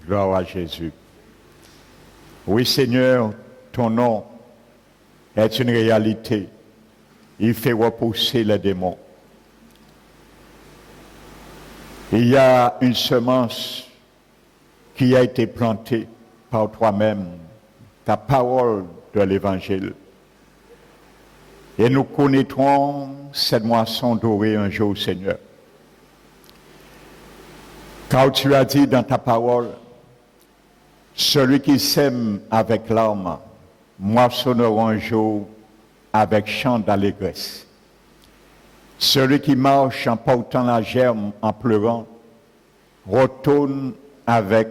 Gloire à Jésus. Oui, Seigneur, ton nom est une réalité. Il fait repousser les démons. Il y a une semence qui a été plantée par toi-même, ta parole de l'Évangile. Et nous connaîtrons cette moisson dorée un jour, Seigneur. Car tu as dit dans ta parole, celui qui sème avec larmes moissonnera un jour avec chant d'allégresse. Celui qui marche en portant la germe en pleurant retourne avec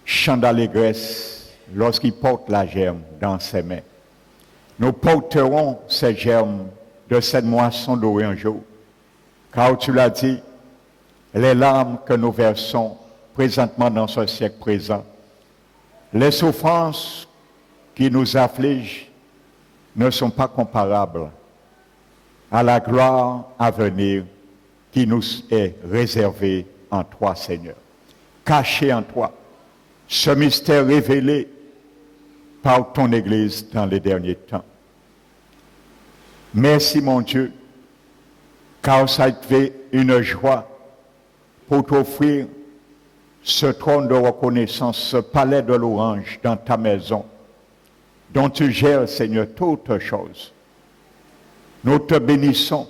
chant d'allégresse lorsqu'il porte la germe dans ses mains. Nous porterons ces germes de cette moisson dorée un jour, car tu l'as dit, les larmes que nous versons présentement dans ce siècle présent, les souffrances qui nous affligent ne sont pas comparables à la gloire à venir qui nous est réservée en toi, Seigneur. Caché en toi, ce mystère révélé par ton Église dans les derniers temps. Merci, mon Dieu, car ça a été une joie pour t'offrir ce trône de reconnaissance, ce palais de louange dans ta maison, dont tu gères, Seigneur, toutes choses. Nous te bénissons,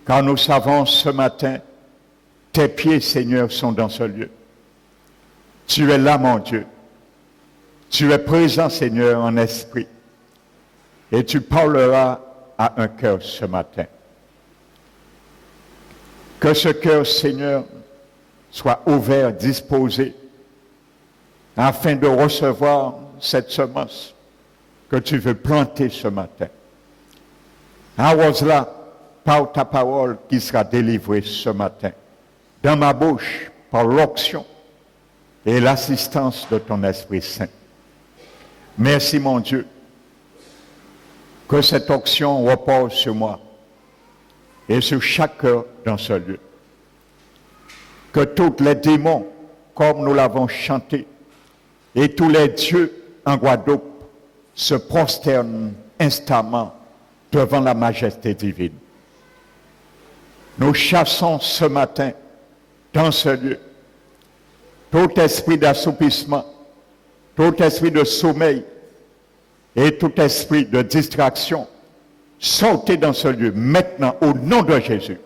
car nous savons ce matin, tes pieds, Seigneur, sont dans ce lieu. Tu es là, mon Dieu. Tu es présent, Seigneur, en esprit. Et tu parleras à un cœur ce matin. Que ce cœur, Seigneur, soit ouvert, disposé, afin de recevoir cette semence que tu veux planter ce matin. Arrose-la par ta parole qui sera délivrée ce matin, dans ma bouche, par l'onction et l'assistance de ton Esprit Saint. Merci, mon Dieu, que cette onction repose sur moi et sur chaque cœur dans ce lieu. Que tous les démons, comme nous l'avons chanté, et tous les dieux en Guadeloupe se prosternent instamment devant la majesté divine. Nous chassons ce matin, dans ce lieu, tout esprit d'assoupissement, tout esprit de sommeil et tout esprit de distraction. Sortez dans ce lieu maintenant au nom de Jésus.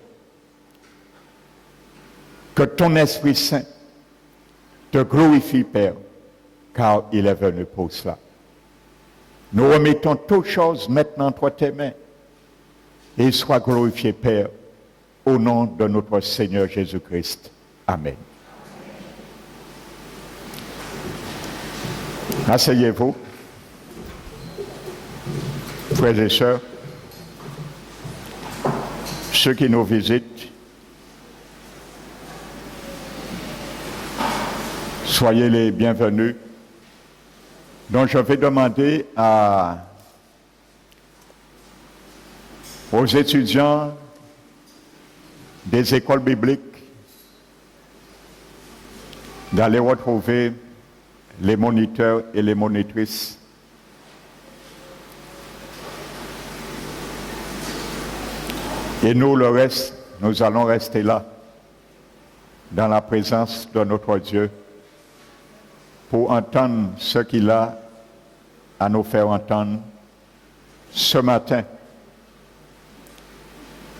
Que ton Esprit Saint te glorifie, Père, car il est venu pour cela. Nous remettons toutes choses maintenant entre tes mains et sois glorifié, Père, au nom de notre Seigneur Jésus-Christ. Amen. Asseyez-vous, frères et sœurs, ceux qui nous visitent, soyez les bienvenus. Donc je vais demander aux étudiants des écoles bibliques d'aller retrouver les moniteurs et les monitrices. Et nous, le reste, nous allons rester là, dans la présence de notre Dieu, pour entendre ce qu'il a à nous faire entendre ce matin.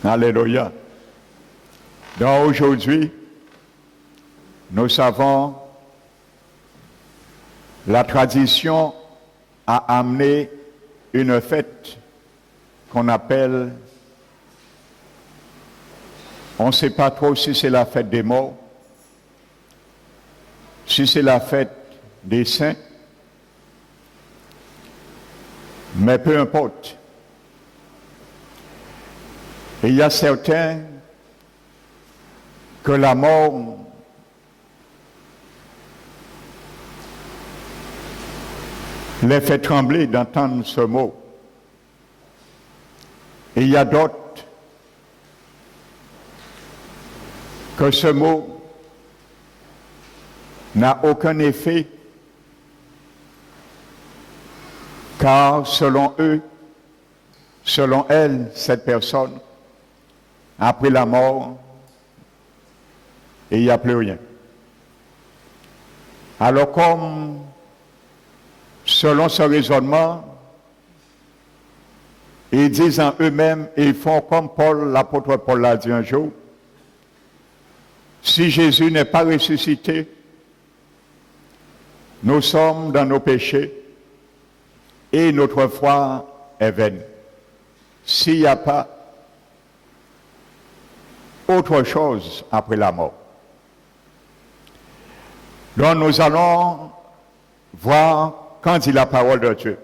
Alléluia. Donc aujourd'hui, nous savons, la tradition a amené une fête qu'on appelle, on ne sait pas trop si c'est la fête des morts, si c'est la fête des saints, mais peu importe. Et il y a certains que la mort les fait trembler d'entendre ce mot. Et il y a d'autres que ce mot n'a aucun effet, car selon eux, selon elle, cette personne, après la mort, et il n'y a plus rien. Alors comme, selon ce raisonnement, ils disent en eux-mêmes, et ils font comme Paul, l'apôtre Paul l'a dit un jour, si Jésus n'est pas ressuscité, nous sommes dans nos péchés et notre foi est vaine. S'il n'y a pas autre chose après la mort. Donc nous allons voir quand dit la parole de Dieu.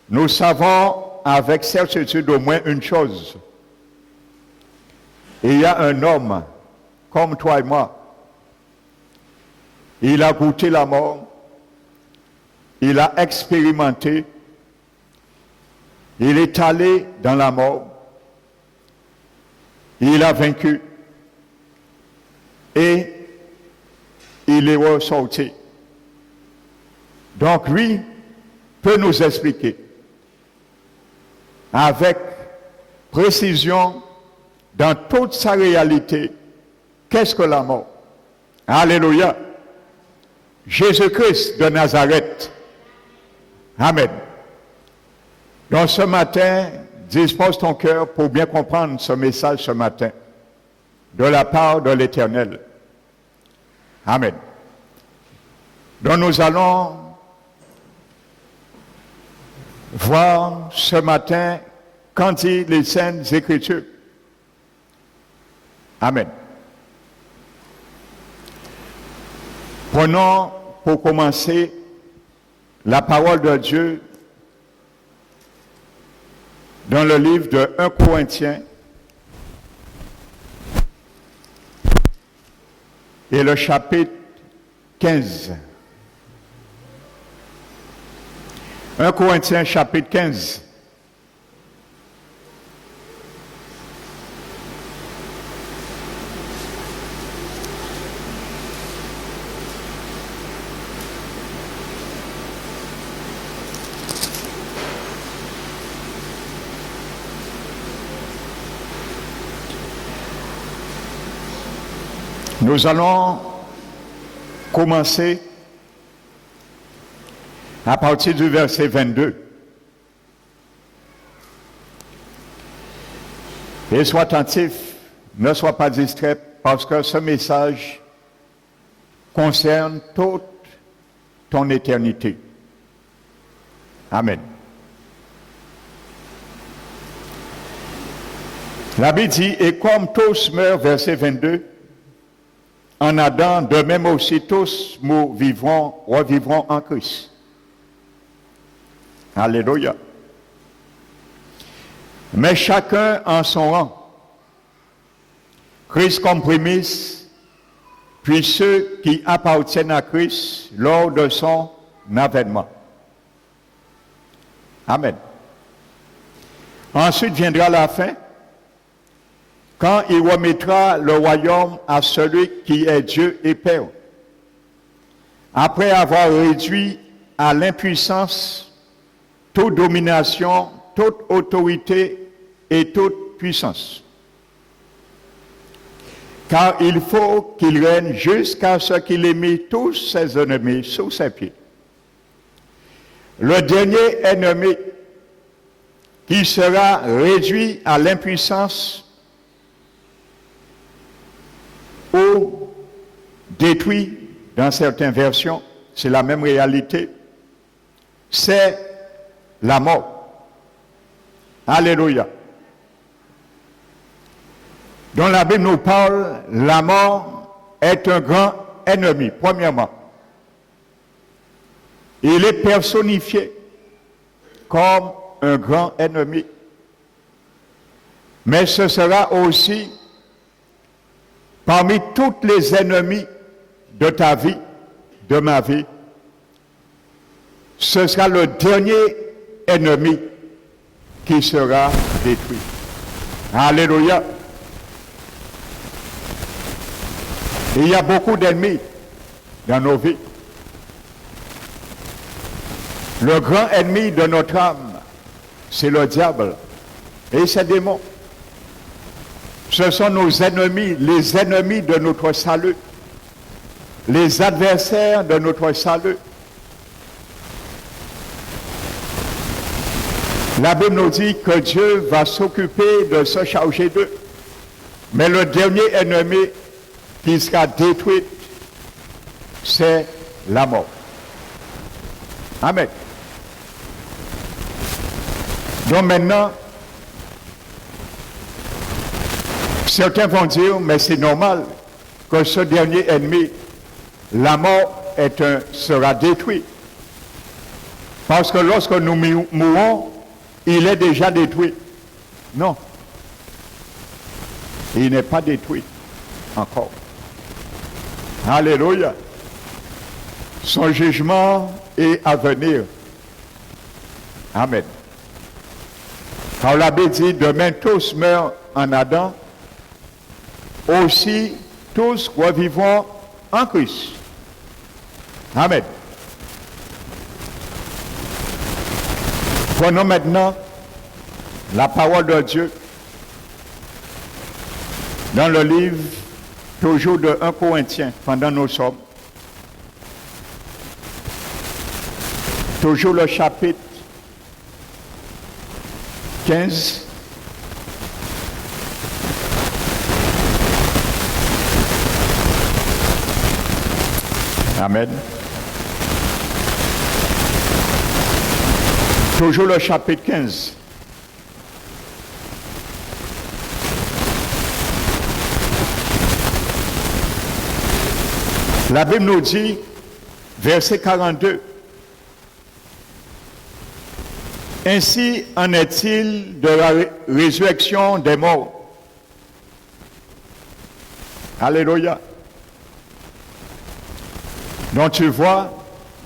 Nous savons avec certitude au moins une chose. Il y a un homme comme toi et moi. Il a goûté la mort. Il a expérimenté. Il est allé dans la mort. Il a vaincu. Et il est ressorti. Donc lui peut nous expliquer avec précision dans toute sa réalité qu'est-ce que la mort. Alléluia. Jésus-Christ de Nazareth. Amen. Donc ce matin, dispose ton cœur pour bien comprendre ce message ce matin de la part de l'Éternel. Amen. Donc nous allons voir ce matin quand dit les Saintes Écritures. Amen. Prenons pour commencer la parole de Dieu dans le livre de 1 Corinthiens et le chapitre 15. 1 Corinthiens chapitre 15. Nous allons commencer à partir du verset 22. Et sois attentif, ne sois pas distrait, parce que ce message concerne toute ton éternité. Amen. La Bible dit, et comme tous meurent, verset 22, en Adam, de même aussi tous nous revivrons en Christ. Alléluia. Mais chacun en son rang. Christ comme prémisse, puis ceux qui appartiennent à Christ lors de son avènement. Amen. Ensuite viendra la fin, quand il remettra le royaume à celui qui est Dieu et Père. Après avoir réduit à l'impuissance toute domination, toute autorité et toute puissance. Car il faut qu'il règne jusqu'à ce qu'il ait mis tous ses ennemis sous ses pieds. Le dernier ennemi qui sera réduit à l'impuissance ou détruit dans certaines versions, c'est la même réalité, c'est la mort. Alléluia. Dans la Bible nous parle, la mort est un grand ennemi, premièrement. Il est personnifié comme un grand ennemi. Mais ce sera aussi parmi tous les ennemis de ta vie, de ma vie, ce sera le dernier ennemi qui sera détruit. Alléluia. Il y a beaucoup d'ennemis dans nos vies. Le grand ennemi de notre âme, c'est le diable et ses démons. Ce sont nos ennemis, les ennemis de notre salut, les adversaires de notre salut. La Bible nous dit que Dieu va s'occuper de se charger d'eux. Mais le dernier ennemi qui sera détruit, c'est la mort. Amen. Donc maintenant, certains vont dire, mais c'est normal que ce dernier ennemi, la mort, sera détruit. Parce que lorsque nous mourons, il est déjà détruit. Non. Il n'est pas détruit encore. Alléluia. Son jugement est à venir. Amen. Car la Bible dit, demain tous meurent en Adam, aussi tous revivront en Christ. Amen. Prenons maintenant la parole de Dieu dans le livre toujours de 1 Corinthiens, pendant nos sommes. Toujours le chapitre 15. Amen. Toujours le chapitre 15. La Bible nous dit, verset 42, « Ainsi en est-il de la résurrection des morts. » Alléluia. Donc tu vois,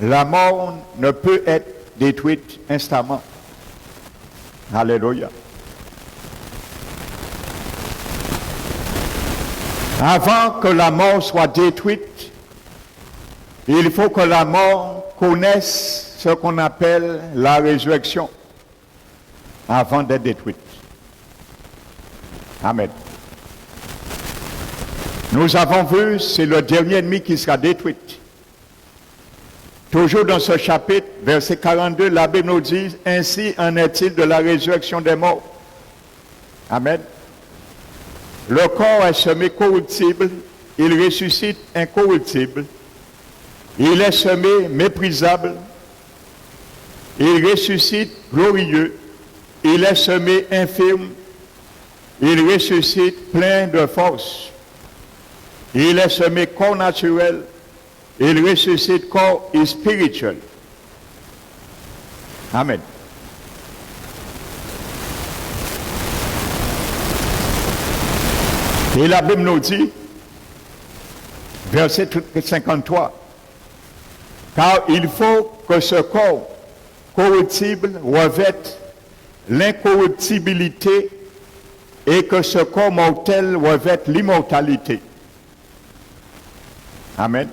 la mort ne peut être détruite instamment. Alléluia. Avant que la mort soit détruite, il faut que la mort connaisse ce qu'on appelle la résurrection avant d'être détruite. Amen. Nous avons vu, c'est le dernier ennemi qui sera détruit. Toujours dans ce chapitre, verset 42, la Bible nous dit, « Ainsi en est-il de la résurrection des morts. » Amen. Le corps est semé corruptible, il ressuscite incorruptible. Il est semé méprisable, il ressuscite glorieux, il est semé infirme, il ressuscite plein de force. Il est semé corps naturel, il ressuscite corps spirituel. Amen. Et la Bible nous dit, verset 53, car il faut que ce corps corruptible revête l'incorruptibilité et que ce corps mortel revête l'immortalité. Amen.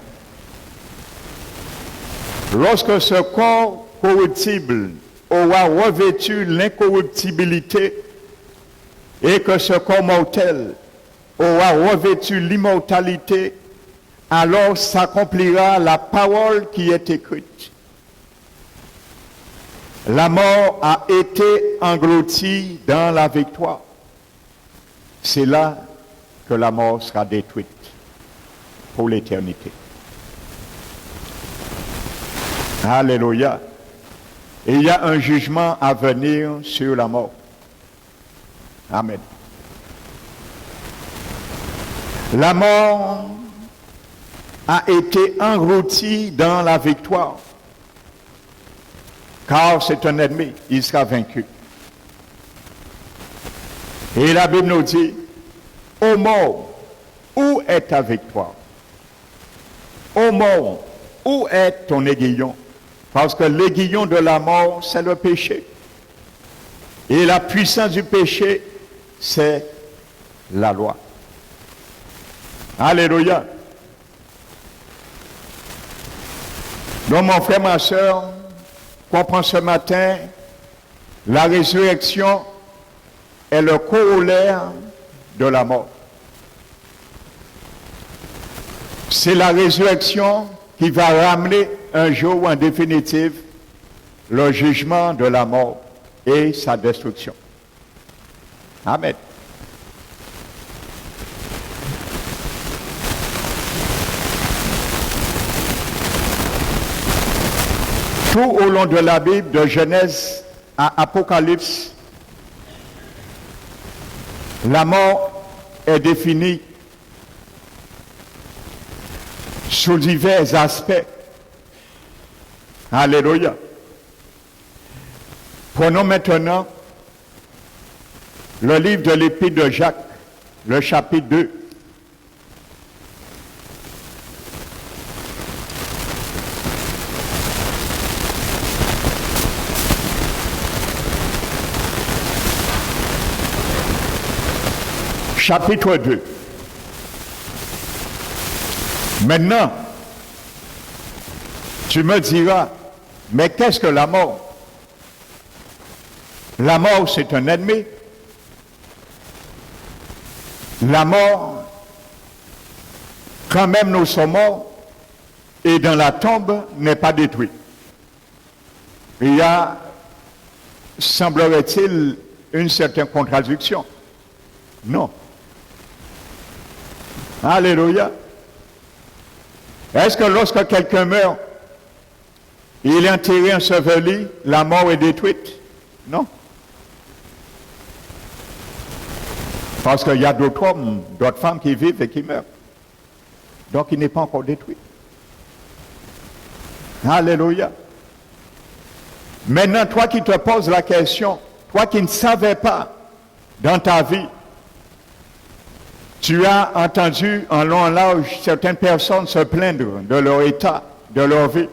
Lorsque ce corps corruptible aura revêtu l'incorruptibilité et que ce corps mortel aura revêtu l'immortalité, alors s'accomplira la parole qui est écrite. La mort a été engloutie dans la victoire. C'est là que la mort sera détruite pour l'éternité. Alléluia. Et il y a un jugement à venir sur la mort. Amen. La mort a été englouti dans la victoire. Car c'est un ennemi, il sera vaincu. Et la Bible nous dit, ô mort, où est ta victoire? Ô mort, où est ton aiguillon? Parce que l'aiguillon de la mort, c'est le péché. Et la puissance du péché, c'est la loi. Alléluia. Donc mon frère, ma soeur, comprends ce matin, la résurrection est le corollaire de la mort. C'est la résurrection qui va ramener un jour en définitive le jugement de la mort et sa destruction. Amen. Tout au long de la Bible, de Genèse à Apocalypse, la mort est définie sous divers aspects. Alléluia. Prenons maintenant le livre de l'Épître de Jacques, le chapitre 2. Chapitre 2. Maintenant, tu me diras, mais qu'est-ce que la mort? La mort, c'est un ennemi. La mort, quand même nous sommes morts, et dans la tombe n'est pas détruit. Il y a, semblerait-il, une certaine contradiction. Non. Alléluia. Est-ce que lorsque quelqu'un meurt, il est enterré, enseveli, la mort est détruite? Non. Parce qu'il y a d'autres hommes, d'autres femmes qui vivent et qui meurent. Donc il n'est pas encore détruit. Alléluia. Maintenant, toi qui te poses la question, toi qui ne savais pas dans ta vie, tu as entendu en long et en large certaines personnes se plaindre de leur état, de leur vie,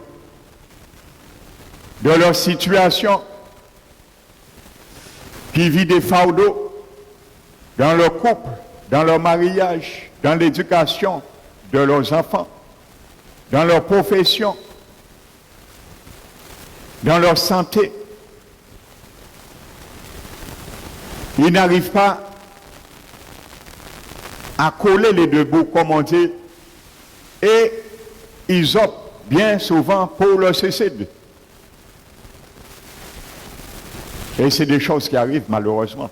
de leur situation, qui vit des fardeaux dans leur couple, dans leur mariage, dans l'éducation de leurs enfants, dans leur profession, dans leur santé. Ils n'arrivent pas à coller les deux bouts, comme on dit, et ils optent bien souvent pour le suicide. Et c'est des choses qui arrivent malheureusement.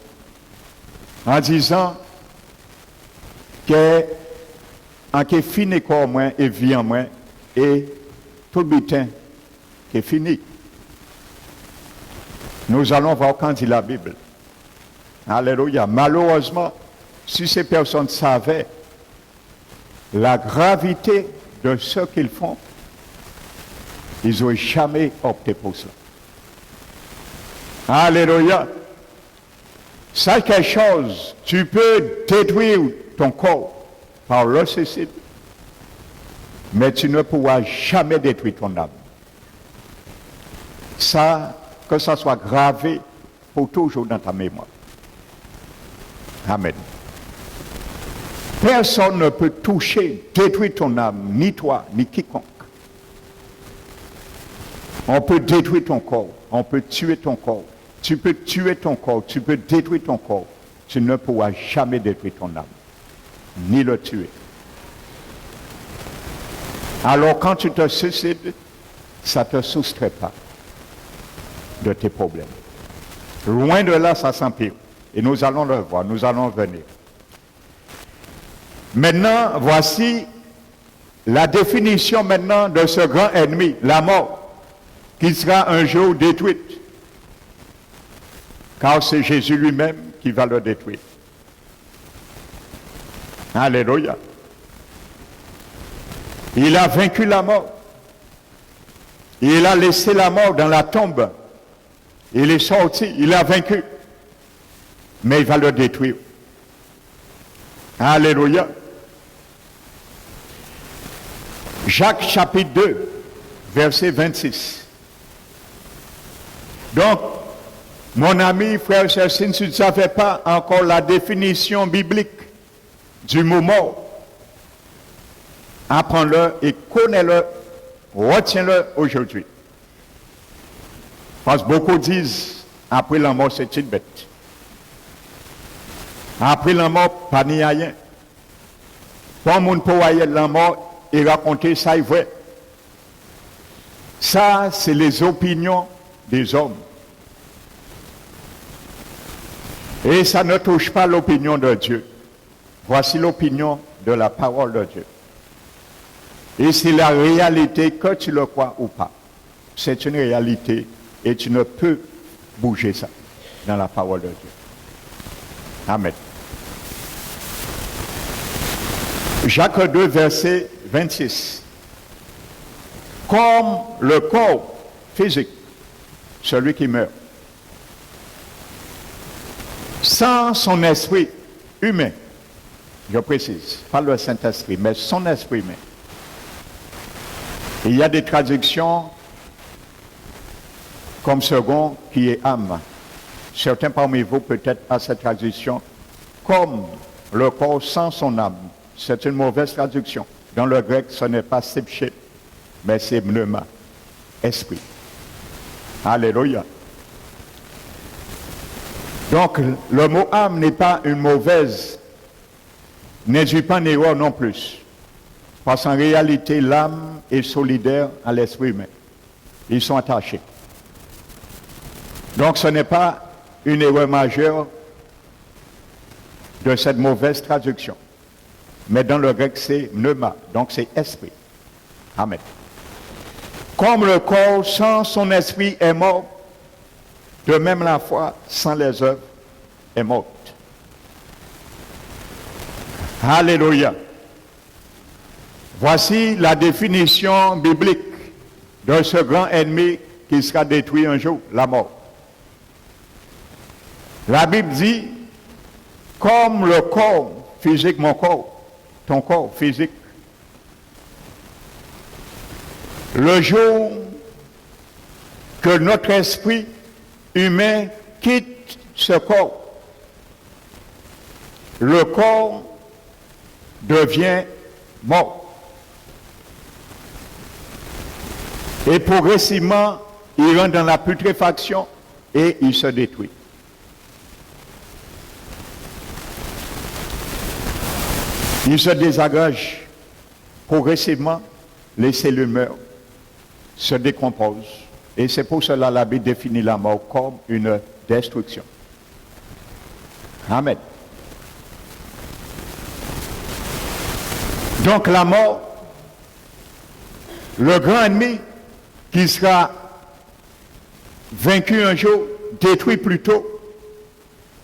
En disant que en qui fini corps moins et vie en moins et tout le butin qui est fini. Nous allons voir quand dit la Bible. Alléluia. Malheureusement, si ces personnes savaient la gravité de ce qu'ils font, ils n'auraient jamais opté pour cela. Alléluia. Sache quelque chose, tu peux détruire ton corps par le suicide, mais tu ne pourras jamais détruire ton âme. Ça, que ça soit gravé pour toujours dans ta mémoire. Amen. Personne ne peut toucher, détruire ton âme, ni toi, ni quiconque. On peut détruire ton corps, on peut tuer ton corps. Tu peux tuer ton corps, tu peux détruire ton corps. Tu ne pourras jamais détruire ton âme, ni le tuer. Alors quand tu te suicides, ça ne te soustrait pas de tes problèmes. Loin de là, ça s'empire. Et nous allons le voir, nous allons venir. Maintenant, voici la définition maintenant de ce grand ennemi, la mort, qui sera un jour détruite. Car c'est Jésus lui-même qui va le détruire. Alléluia. Il a vaincu la mort. Il a laissé la mort dans la tombe. Il est sorti, il a vaincu. Mais il va le détruire. Alléluia. Jacques chapitre 2, verset 26. Donc, mon ami, frère, si tu ne savais pas encore la définition biblique du mot mort, apprends-le et connais-le retiens-le aujourd'hui. Parce que beaucoup disent, après la mort, c'est une bête. Après la mort, pas ni rien. Quand on peut voir la mort et raconter ça, est vrai. Ça, c'est les opinions des hommes. Et ça ne touche pas l'opinion de Dieu. Voici l'opinion de la parole de Dieu. Et c'est la réalité, que tu le crois ou pas. C'est une réalité et tu ne peux bouger ça dans la parole de Dieu. Amen. Jacques 2, verset 26. Comme le corps physique, celui qui meurt, sans son esprit humain, je précise, pas le Saint-Esprit, mais son esprit humain. Il y a des traductions comme second qui est âme. Certains parmi vous peut-être à cette traduction comme le corps sans son âme. C'est une mauvaise traduction. Dans le grec, ce n'est pas psyché, mais c'est pneuma, esprit. Alléluia. Donc, le mot âme n'est pas une mauvaise, n'induit pas une erreur non plus. Parce qu'en réalité, l'âme est solidaire à l'esprit humain. Ils sont attachés. Donc, ce n'est pas une erreur majeure de cette mauvaise traduction. Mais dans le grec, c'est pneuma, donc c'est esprit. Amen. Comme le corps sans son esprit est mort, de même la foi sans les œuvres est morte. Alléluia. Voici la définition biblique de ce grand ennemi qui sera détruit un jour, la mort. La Bible dit, comme le corps physique, mon corps, ton corps physique, le jour que notre esprit humain quitte ce corps, le corps devient mort. Et progressivement, il rentre dans la putréfaction et il se détruit. Il se désagrège progressivement, les cellules meurent, se décomposent. Et c'est pour cela que la Bible définit la mort comme une destruction. Amen. Donc la mort, le grand ennemi qui sera vaincu un jour, détruit plutôt,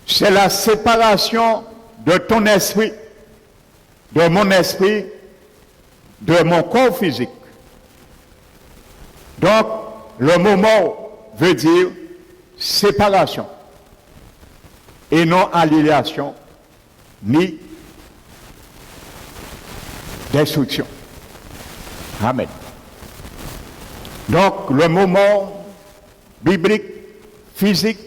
c'est la séparation de ton esprit, de mon esprit, de mon corps physique. Donc, le mot mort veut dire séparation et non annihilation ni destruction. Amen. Donc, le mot mort biblique, physique,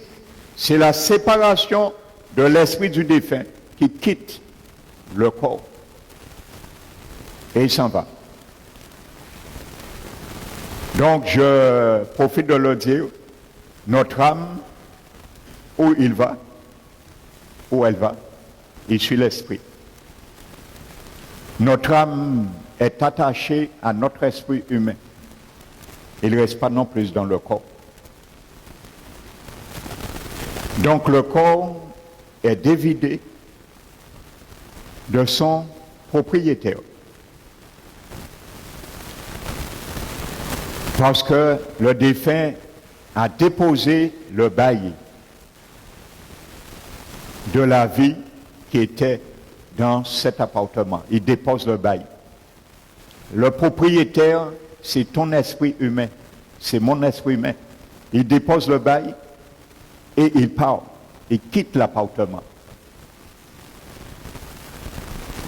c'est la séparation de l'esprit du défunt qui quitte le corps et il s'en va. Donc, je profite de le dire, notre âme, où il va, où elle va, il suit l'esprit. Notre âme est attachée à notre esprit humain. Il ne reste pas non plus dans le corps. Donc, le corps est dévidé de son propriétaire. Parce que le défunt a déposé le bail de la vie qui était dans cet appartement. Il dépose le bail. Le propriétaire, c'est ton esprit humain. C'est mon esprit humain. Il dépose le bail et il part. Il quitte l'appartement.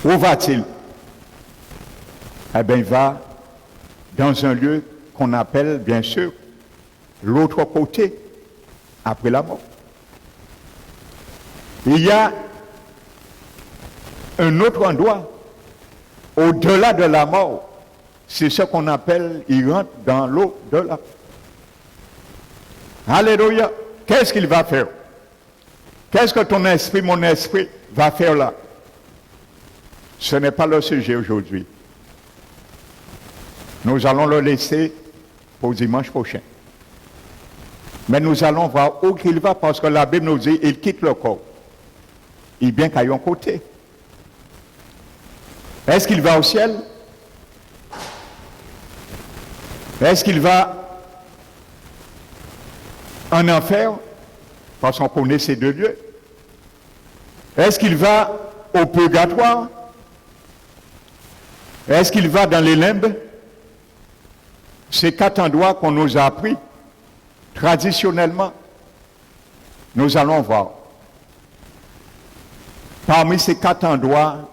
Où va-t-il? Eh bien, il va dans un lieu qu'on appelle, bien sûr, l'autre côté, après la mort. Il y a un autre endroit, au-delà de la mort, c'est ce qu'on appelle, il rentre dans l'au-delà. Alléluia. Qu'est-ce qu'il va faire? Qu'est-ce que ton esprit, mon esprit, va faire là? Ce n'est pas le sujet aujourd'hui. Nous allons le laisser pour dimanche prochain. Mais nous allons voir où il va, parce que la Bible nous dit il quitte le corps. Il vient qu'à un côté. Est-ce qu'il va au ciel? Est-ce qu'il va en enfer? Parce qu'on connaît ces deux lieux. Est-ce qu'il va au purgatoire? Est-ce qu'il va dans les limbes? Ces 4 endroits qu'on nous a appris traditionnellement, nous allons voir. Parmi ces 4 endroits,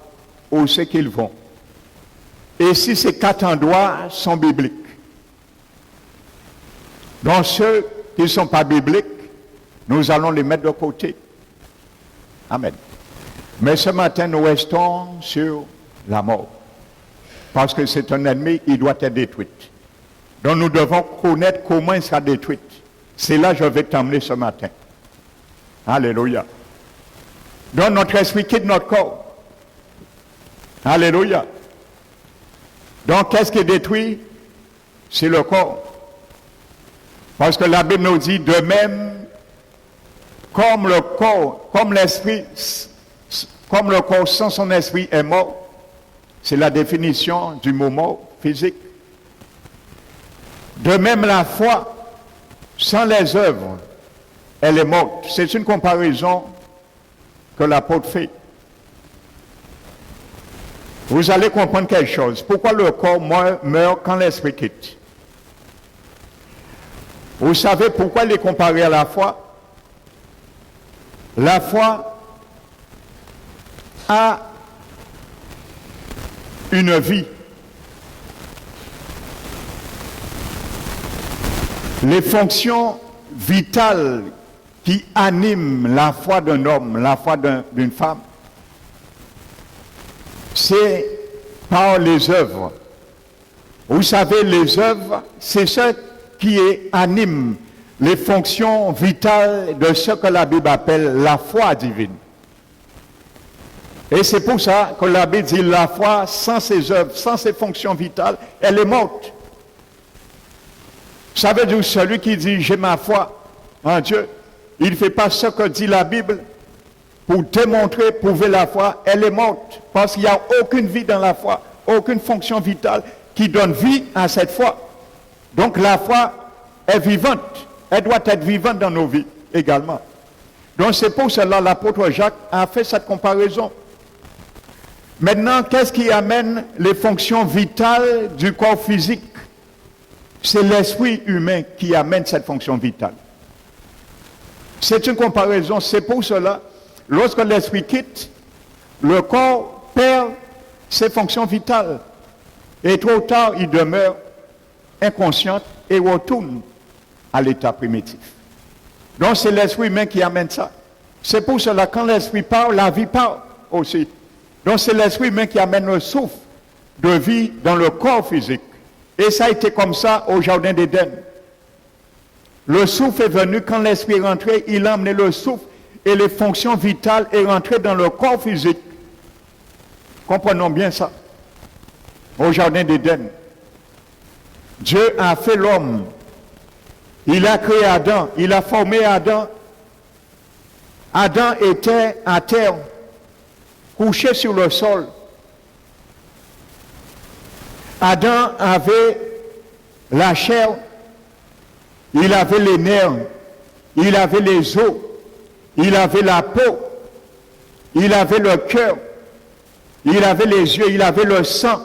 où c'est qu'ils vont? Et si ces 4 endroits sont bibliques? Donc ceux qui ne sont pas bibliques, nous allons les mettre de côté. Amen. Mais ce matin, nous restons sur la mort. Parce que c'est un ennemi, il doit être détruit. Donc nous devons connaître comment il sera détruit. C'est là que je vais t'emmener ce matin. Alléluia. Donc notre esprit quitte notre corps. Alléluia. Donc qu'est-ce qui est détruit? C'est le corps. Parce que la Bible nous dit de même, comme le corps, comme l'esprit, comme le corps sans son esprit est mort, c'est la définition du mot mort physique. De même la foi, sans les œuvres, elle est morte. C'est une comparaison que l'apôtre fait. Vous allez comprendre quelque chose. Pourquoi le corps meurt quand l'esprit quitte? Vous savez pourquoi il est comparé à la foi? La foi a une vie. Les fonctions vitales qui animent la foi d'un homme, la foi d'une femme, c'est par les œuvres. Vous savez, les œuvres, c'est ce qui anime les fonctions vitales de ce que la Bible appelle la foi divine. Et c'est pour ça que la Bible dit la foi sans ses œuvres, sans ses fonctions vitales, elle est morte. Ça veut dire celui qui dit j'ai ma foi en Dieu, il ne fait pas ce que dit la Bible pour démontrer, prouver la foi, elle est morte. Parce qu'il n'y a aucune vie dans la foi, aucune fonction vitale qui donne vie à cette foi. Donc la foi est vivante, elle doit être vivante dans nos vies également. Donc c'est pour cela l'apôtre Jacques a fait cette comparaison. Maintenant, qu'est-ce qui amène les fonctions vitales du corps physique? C'est l'esprit humain qui amène cette fonction vitale. C'est une comparaison, c'est pour cela, lorsque l'esprit quitte, le corps perd ses fonctions vitales. Et trop tard, il demeure inconscient et retourne à l'état primitif. Donc c'est l'esprit humain qui amène ça. C'est pour cela, quand l'esprit part, la vie part aussi. Donc c'est l'esprit humain qui amène le souffle de vie dans le corps physique. Et ça a été comme ça au jardin d'Éden. Le souffle est venu quand l'esprit est rentré, il a amené le souffle et les fonctions vitales est rentré dans le corps physique. Comprenons bien ça. Au jardin d'Éden, Dieu a fait l'homme. Il a créé Adam, il a formé Adam. Adam était à terre, couché sur le sol. Adam avait la chair, il avait les nerfs, il avait les os, il avait la peau, il avait le cœur, il avait les yeux, il avait le sang,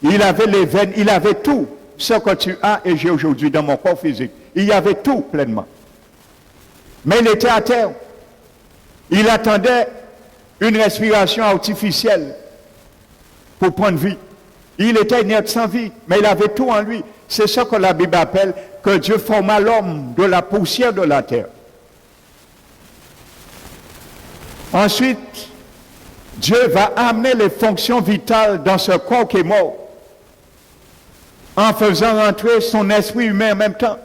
il avait les veines, il avait tout ce que tu as et j'ai aujourd'hui dans mon corps physique. Il y avait tout pleinement. Mais il était à terre. Il attendait une respiration artificielle pour prendre vie. Il était inerte sans vie, mais il avait tout en lui. C'est ce que la Bible appelle que Dieu forma l'homme de la poussière de la terre. Ensuite, Dieu va amener les fonctions vitales dans ce corps qui est mort. en faisant rentrer son esprit humain en même temps.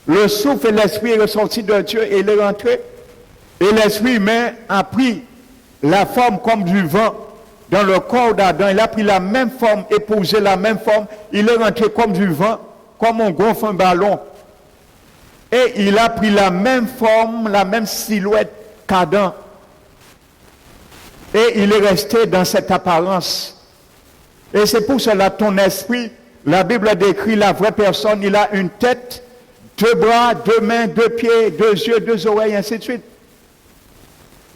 Le souffle et l'esprit est ressorti de Dieu et il est rentré. Et l'esprit humain a pris la forme comme du vent dans le corps d'Adam. Il a pris la même forme, épousé la même forme. Il est rentré comme du vent, comme on gonfle un ballon. Et il a pris la même forme, la même silhouette qu'Adam. Et il est resté dans cette apparence. Et c'est pour cela ton esprit, la Bible décrit la vraie personne, il a une tête, 2 bras, 2 mains, 2 pieds, 2 yeux, 2 oreilles, ainsi de suite.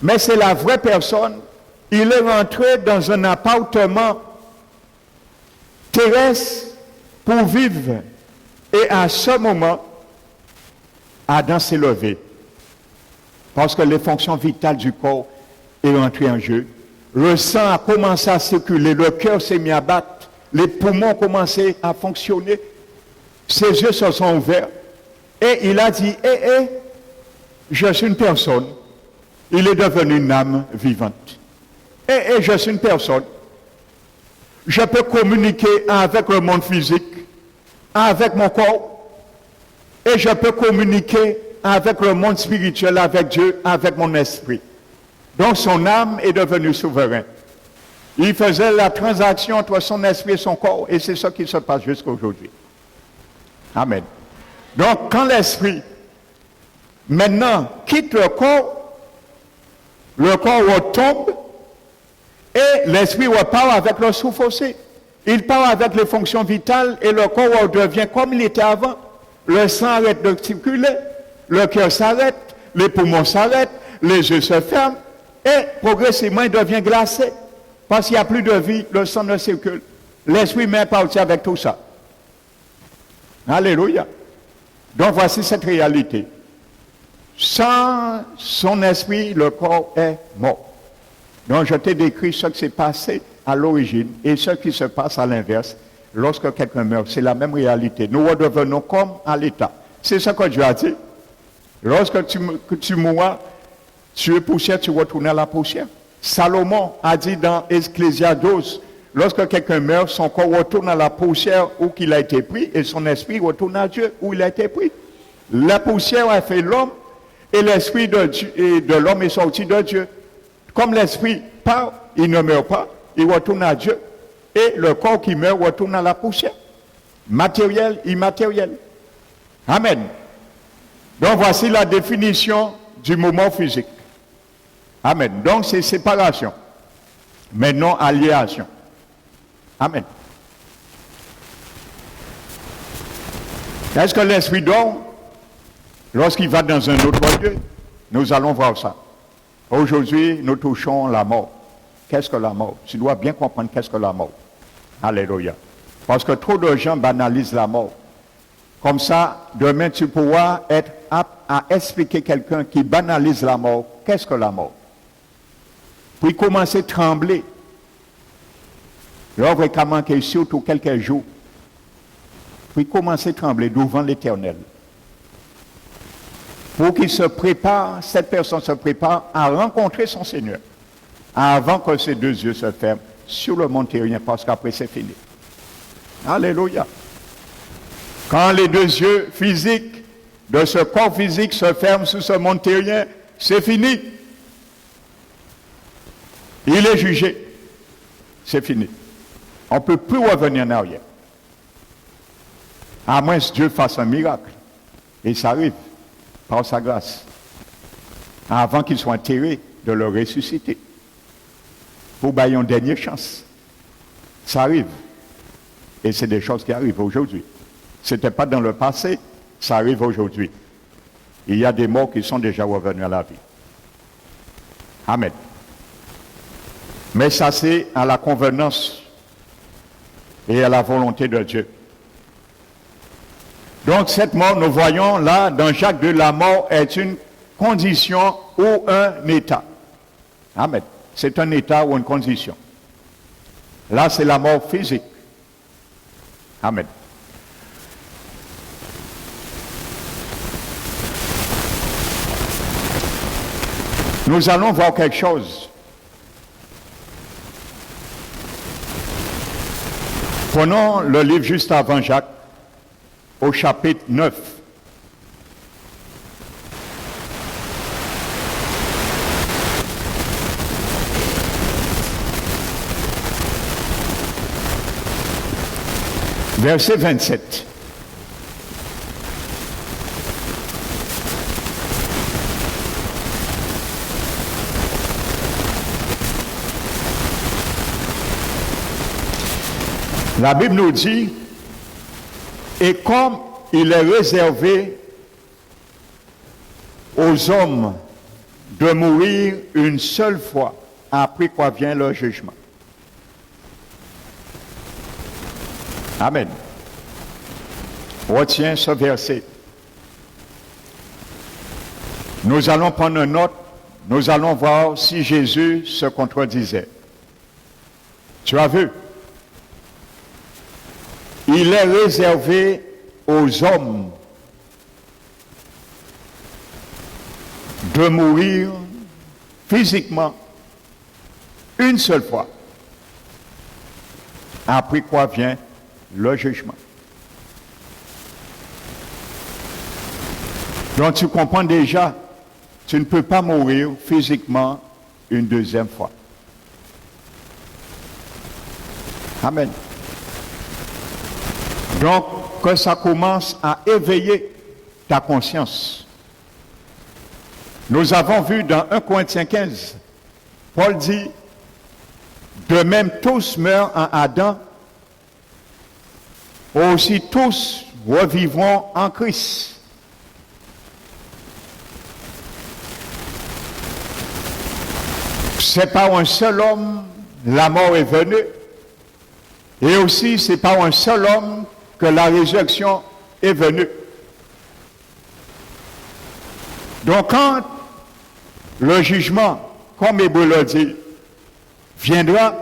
Mais c'est la vraie personne. Il est rentré dans un appartement terrestre pour vivre. Et à ce moment, Adam s'est levé. Parce que les fonctions vitales du corps est rentré en jeu. Le sang a commencé à circuler, le cœur s'est mis à battre, les poumons ont commencé à fonctionner, ses yeux se sont ouverts et il a dit, je suis une personne. Il est devenu une âme vivante. Je suis une personne. Je peux communiquer avec le monde physique, avec mon corps, et je peux communiquer avec le monde spirituel, avec Dieu, avec mon esprit. Donc son âme est devenue souveraine. Il faisait la transaction entre son esprit et son corps, et c'est ça qui se passe jusqu'à aujourd'hui. Amen. Donc quand l'esprit maintenant quitte le corps retombe, et l'esprit repart avec le souffle aussi. Il part avec les fonctions vitales, et le corps redevient comme il était avant. Le sang arrête de circuler, le cœur s'arrête, les poumons s'arrêtent, les yeux se ferment, et progressivement il devient glacé. Parce qu'il n'y a plus de vie, le sang ne circule. L'esprit humain est parti avec tout ça. Alléluia. Donc voici cette réalité. Sans son esprit, le corps est mort. Donc je t'ai décrit ce qui s'est passé à l'origine et ce qui se passe à l'inverse lorsque quelqu'un meurt. C'est la même réalité. Nous redevenons comme à l'état. C'est ce que Dieu a dit. Lorsque tu mourras, tu es poussière, tu retournes à la poussière. Salomon a dit dans Ecclésiaste 12, lorsque quelqu'un meurt, son corps retourne à la poussière où il a été pris et son esprit retourne à Dieu où il a été pris. La poussière a fait l'homme et l'esprit de l'homme est sorti de Dieu. Comme l'esprit part, il ne meurt pas, il retourne à Dieu. Et le corps qui meurt retourne à la poussière. Matériel, immatériel. Amen. Donc voici la définition du mouvement physique. Amen. Donc c'est séparation, mais non alliation. Amen. Est-ce que l'esprit dort lorsqu'il va dans un autre lieu? Nous allons voir ça. Aujourd'hui, nous touchons la mort. Qu'est-ce que la mort? Tu dois bien comprendre qu'est-ce que la mort. Alléluia. Parce que trop de gens banalisent la mort. Comme ça, demain, tu pourras être apte à expliquer quelqu'un qui banalise la mort. Qu'est-ce que la mort? Puis commencer à trembler. L'œuvre est manqué surtout quelques jours. Puis commencer à trembler devant l'Éternel. Pour qu'il se prépare, cette personne se prépare à rencontrer son Seigneur. Avant que ses 2 yeux se ferment sur le monde terrien, parce qu'après c'est fini. Alléluia. Quand les 2 yeux physiques de ce corps physique se ferment sur ce monde terrien, c'est fini. Il est jugé. C'est fini. On ne peut plus revenir en arrière. À moins que Dieu fasse un miracle. Et ça arrive, par sa grâce. Avant qu'il soit enterré, de le ressusciter. Pour bailler une dernière chance. Ça arrive. Et c'est des choses qui arrivent aujourd'hui. Ce n'était pas dans le passé, ça arrive aujourd'hui. Il y a des morts qui sont déjà revenus à la vie. Amen. Mais ça, c'est à la convenance et à la volonté de Dieu. Donc, cette mort, nous voyons là, dans Jacques 2, la mort est une condition ou un état. Amen. C'est un état ou une condition. Là, c'est la mort physique. Amen. Nous allons voir quelque chose. Prenons le livre juste avant Jacques, au chapitre 9. Verset 27. La Bible nous dit, et comme il est réservé aux hommes de mourir une seule fois, après quoi vient leur jugement. Amen. Retiens ce verset. Nous allons prendre une note, nous allons voir si Jésus se contredisait. Tu as vu? Il est réservé aux hommes de mourir physiquement une seule fois. Après quoi vient le jugement. Donc tu comprends déjà, tu ne peux pas mourir physiquement une deuxième fois. Amen. Donc, que ça commence à éveiller ta conscience. Nous avons vu dans 1 Corinthiens 15, Paul dit, de même tous meurent en Adam, aussi tous revivront en Christ. C'est par un seul homme la mort est venue, et aussi c'est par un seul homme que la résurrection est venue. Donc quand le jugement, comme Hébreu le dit, viendra,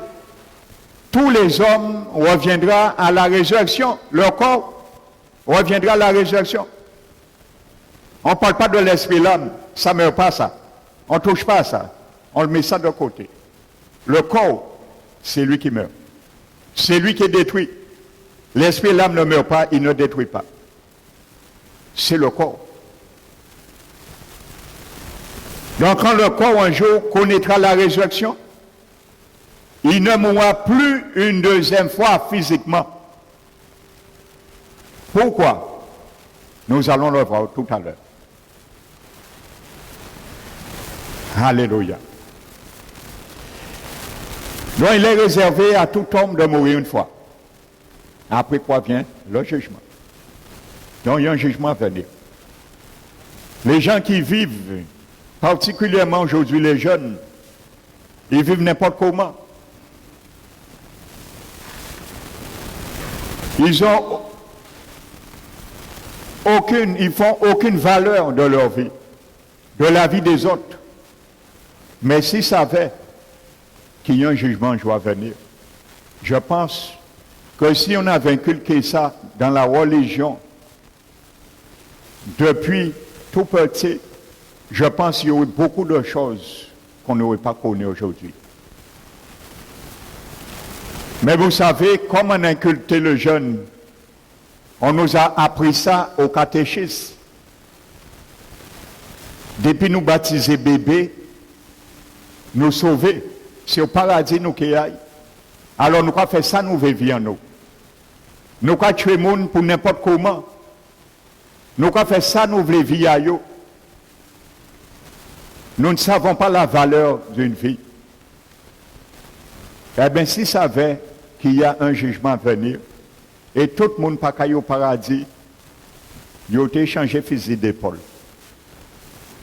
tous les hommes reviendront à la résurrection. Leur corps reviendra à la résurrection. On ne parle pas de l'esprit, l'âme. Ça ne meurt pas, ça. On ne touche pas à ça. On le met ça de côté. Le corps, c'est lui qui meurt. C'est lui qui est détruit. L'esprit, l'âme ne meurt pas, il ne détruit pas. C'est le corps. Donc quand le corps un jour connaîtra la résurrection, il ne mourra plus une deuxième fois physiquement. Pourquoi? Nous allons le voir tout à l'heure. Alléluia. Donc il est réservé à tout homme de mourir une fois. Après quoi vient le jugement. Donc il y a un jugement à venir. Les gens qui vivent, particulièrement aujourd'hui les jeunes, ils vivent n'importe comment. Ils font aucune valeur de leur vie, de la vie des autres. Mais s'ils savaient qu'il y a un jugement qui va venir, je pense que si on avait inculqué ça dans la religion depuis tout petit, je pense qu'il y aurait beaucoup de choses qu'on n'aurait pas connues aujourd'hui. Mais vous savez, comme on a inculqué le jeune, on nous a appris ça au catéchisme. Depuis nous baptiser bébé, nous sauver, c'est au paradis nous qui aille. Alors nous avons fait ça, nous vivions nous. Nous avons tué le monde pour n'importe comment. Nous avons fait ça, nous voulons vivre à eux. Nous ne savons pas la valeur d'une vie. Eh bien, s'ils savaient qu'il y a un jugement à venir, et tout le monde pas qu'à au paradis, ils ont échangé fusil d'épaule.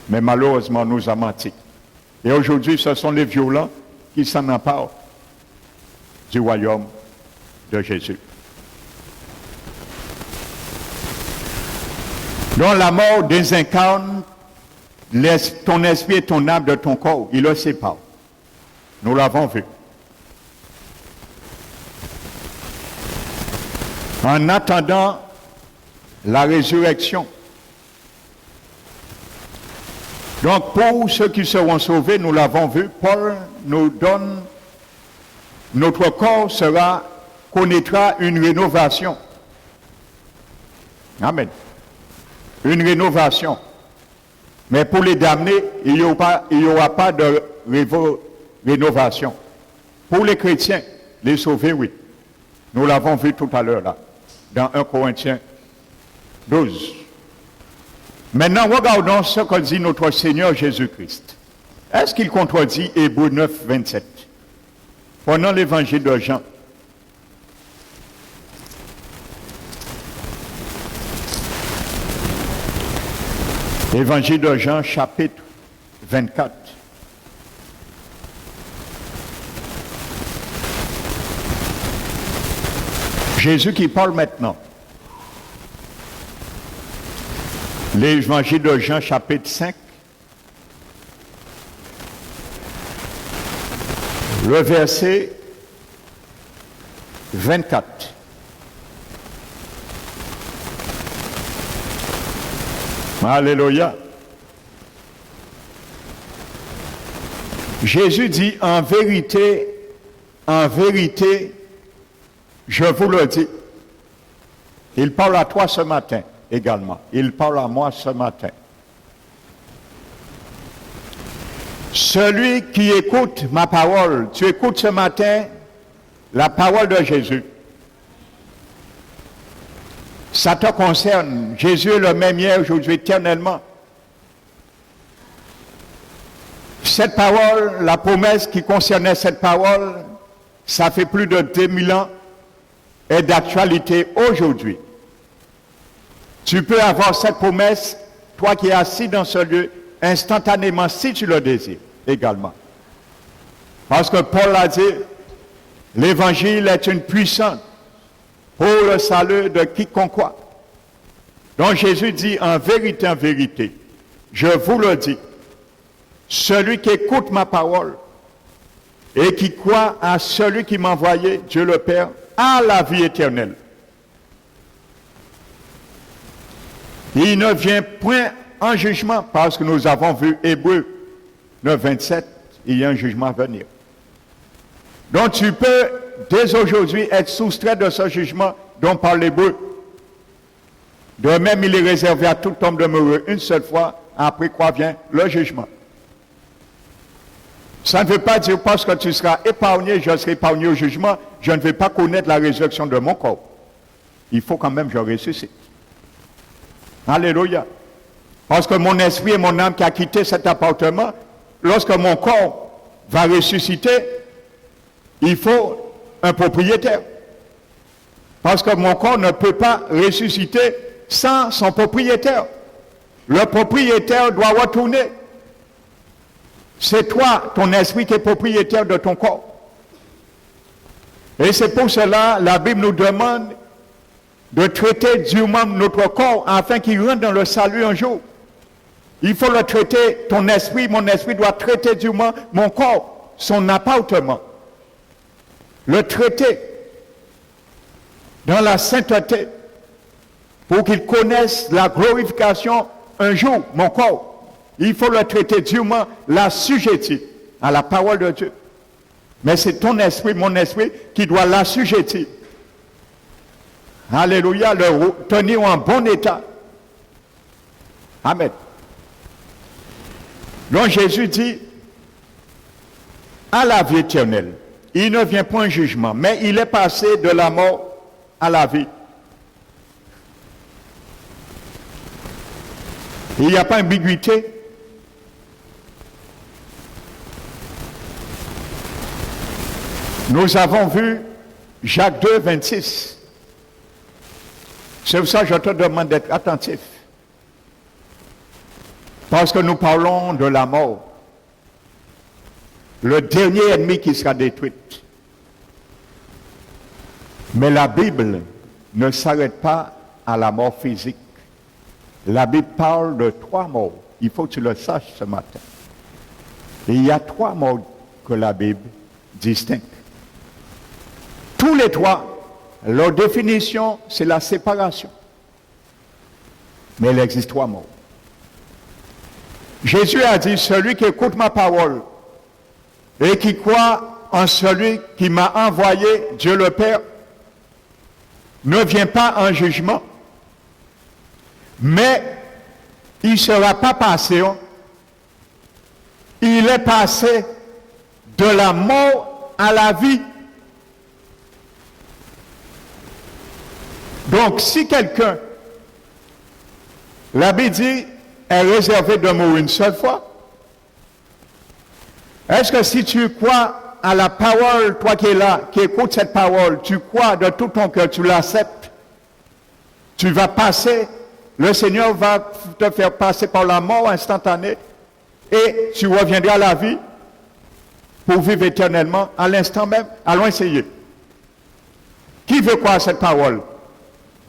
Mais malheureusement, nous avons menti. Et aujourd'hui, ce sont les violents qui s'en emparent du royaume de Jésus. Donc la mort désincarne ton esprit et ton âme de ton corps. Il le sépare. Nous l'avons vu. En attendant la résurrection. Donc pour ceux qui seront sauvés, nous l'avons vu, Paul nous donne, notre corps sera connaîtra une rénovation. Amen. Une rénovation. Mais pour les damnés, il n'y aura pas de rénovation. Pour les chrétiens, les sauvés, oui. Nous l'avons vu tout à l'heure là, dans 1 Corinthiens 12. Maintenant, regardons ce que dit notre Seigneur Jésus-Christ. Est-ce qu'il contredit Hébreux 9, 27? Pendant l'évangile de Jean. Évangile de Jean, chapitre 24. Jésus qui parle maintenant. L'évangile de Jean, chapitre 5. Le verset 24. Alléluia. Jésus dit, en vérité, je vous le dis. Il parle à toi ce matin également. Il parle à moi ce matin. Celui qui écoute ma parole, tu écoutes ce matin la parole de Jésus. Ça te concerne. Jésus est le même hier, aujourd'hui, éternellement. Cette parole, la promesse qui concernait cette parole, ça fait plus de 2000 ans, est d'actualité aujourd'hui. Tu peux avoir cette promesse, toi qui es assis dans ce lieu, instantanément, si tu le désires, également. Parce que Paul a dit, l'évangile est une puissance pour le salut de quiconque croit. Donc Jésus dit, en vérité, je vous le dis, celui qui écoute ma parole et qui croit à celui qui m'a envoyé, Dieu le Père, a la vie éternelle. Il ne vient point en jugement, parce que nous avons vu Hébreux 9, 27, il y a un jugement à venir. Donc tu peux, dès aujourd'hui, être soustrait de ce jugement dont parle l'Hébreu. De même, il est réservé à tout homme demeureux une seule fois, après quoi vient le jugement. Ça ne veut pas dire parce que tu seras épargné, je serai épargné au jugement, je ne vais pas connaître la résurrection de mon corps. Il faut quand même que je ressuscite. Alléluia. Parce que mon esprit et mon âme qui a quitté cet appartement, lorsque mon corps va ressusciter, il faut un propriétaire. Parce que mon corps ne peut pas ressusciter sans son propriétaire. Le propriétaire doit retourner. C'est toi, ton esprit, qui est propriétaire de ton corps. Et c'est pour cela, la Bible nous demande de traiter durement notre corps afin qu'il rentre dans le salut un jour. Il faut le traiter, ton esprit, mon esprit doit traiter durement mon corps, son appartement. Le traiter dans la sainteté pour qu'il connaisse la glorification un jour, mon corps. Il faut le traiter durement, l'assujettir à la parole de Dieu. Mais c'est ton esprit, mon esprit, qui doit l'assujettir. Alléluia, le tenir en bon état. Amen. Donc Jésus dit, à la vie éternelle, il ne vient point un jugement, mais il est passé de la mort à la vie. Il n'y a pas d'ambiguïté. Nous avons vu Jacques 2, 26. C'est pour ça que je te demande d'être attentif. Parce que nous parlons de la mort. Le dernier ennemi qui sera détruit. Mais la Bible ne s'arrête pas à la mort physique. La Bible parle de 3 morts. Il faut que tu le saches ce matin. Et il y a 3 morts que la Bible distingue. Tous les 3, leur définition, c'est la séparation. Mais il existe 3 morts. Jésus a dit, celui qui écoute ma parole et qui croit en celui qui m'a envoyé, Dieu le Père, ne vient pas en jugement, mais il ne sera pas passé. Il est passé de la mort à la vie. Donc, si quelqu'un, la Bible dit, est réservé de mourir une seule fois, est-ce que si tu crois à la parole, toi qui es là, qui écoutes cette parole, tu crois de tout ton cœur, tu l'acceptes, tu vas passer, le Seigneur va te faire passer par la mort instantanée et tu reviendras à la vie pour vivre éternellement à l'instant même. Allons essayer. Qui veut croire à cette parole?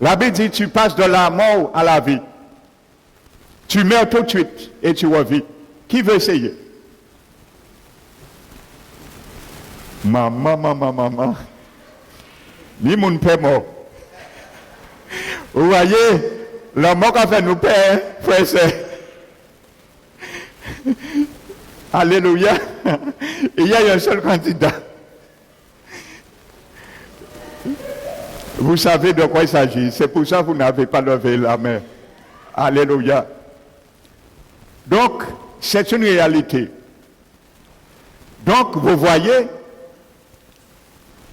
La Bible dit, tu passes de la mort à la vie. Tu meurs tout de suite et tu revis. Qui veut essayer? Maman. Ni mon père mort. Vous voyez, la mort qu'a fait nous père, frère, c'est. Alléluia. Il y a un seul candidat. Vous savez de quoi il s'agit. C'est pour ça que vous n'avez pas levé la main. Alléluia. Donc, c'est une réalité. Donc, vous voyez,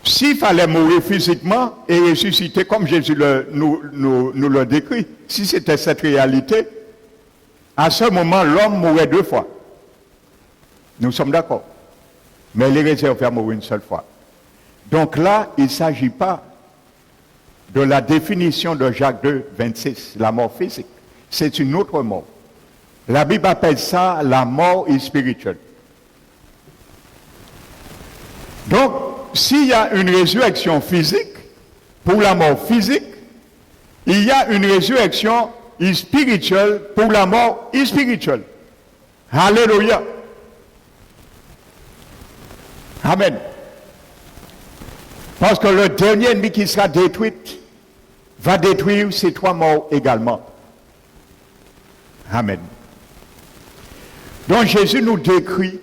s'il fallait mourir physiquement et ressusciter comme Jésus nous le décrit, si c'était cette réalité, à ce moment, l'homme mourrait 2 fois. Nous sommes d'accord. Mais il est réservé à mourir une seule fois. Donc là, il ne s'agit pas de la définition de Jacques 2, 26, la mort physique. C'est une autre mort. La Bible appelle ça la mort spirituelle. Donc, s'il y a une résurrection physique, pour la mort physique, il y a une résurrection spirituelle pour la mort spirituelle. Alléluia. Amen. Parce que le dernier ennemi qui sera détruit va détruire ces 3 morts également. Amen. Donc Jésus nous décrit,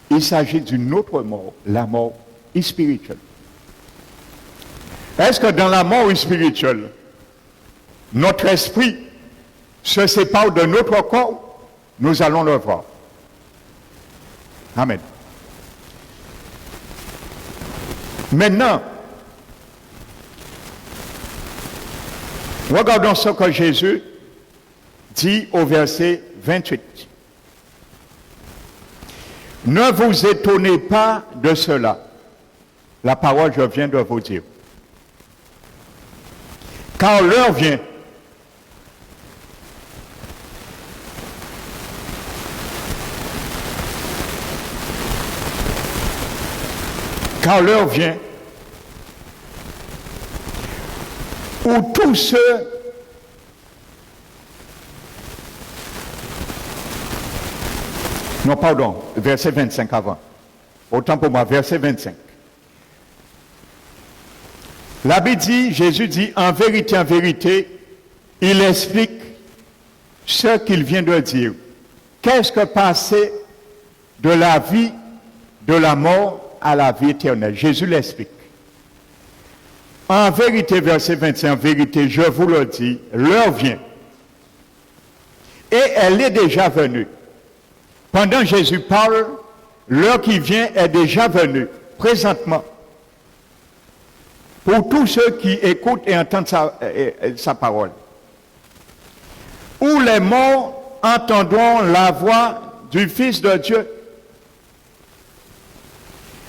il s'agit d'une autre mort, la mort spirituelle. Est-ce que dans la mort spirituelle, notre esprit se sépare de notre corps? Nous allons le voir. Amen. Maintenant, regardons ce que Jésus dit au verset 28. Ne vous étonnez pas de cela. La parole, je viens de vous dire. Car l'heure vient. Car l'heure vient où tous ceux non, pardon, verset 25 avant. Autant pour moi, verset 25. La Bible dit, Jésus dit, en vérité, il explique ce qu'il vient de dire. Qu'est-ce que passer de la vie, de la mort à la vie éternelle? Jésus l'explique. En vérité, verset 25, en vérité, je vous le dis, l'heure vient. Et elle est déjà venue. Pendant que Jésus parle, l'heure qui vient est déjà venue, présentement. Pour tous ceux qui écoutent et entendent sa parole. Où les morts entendront la voix du Fils de Dieu.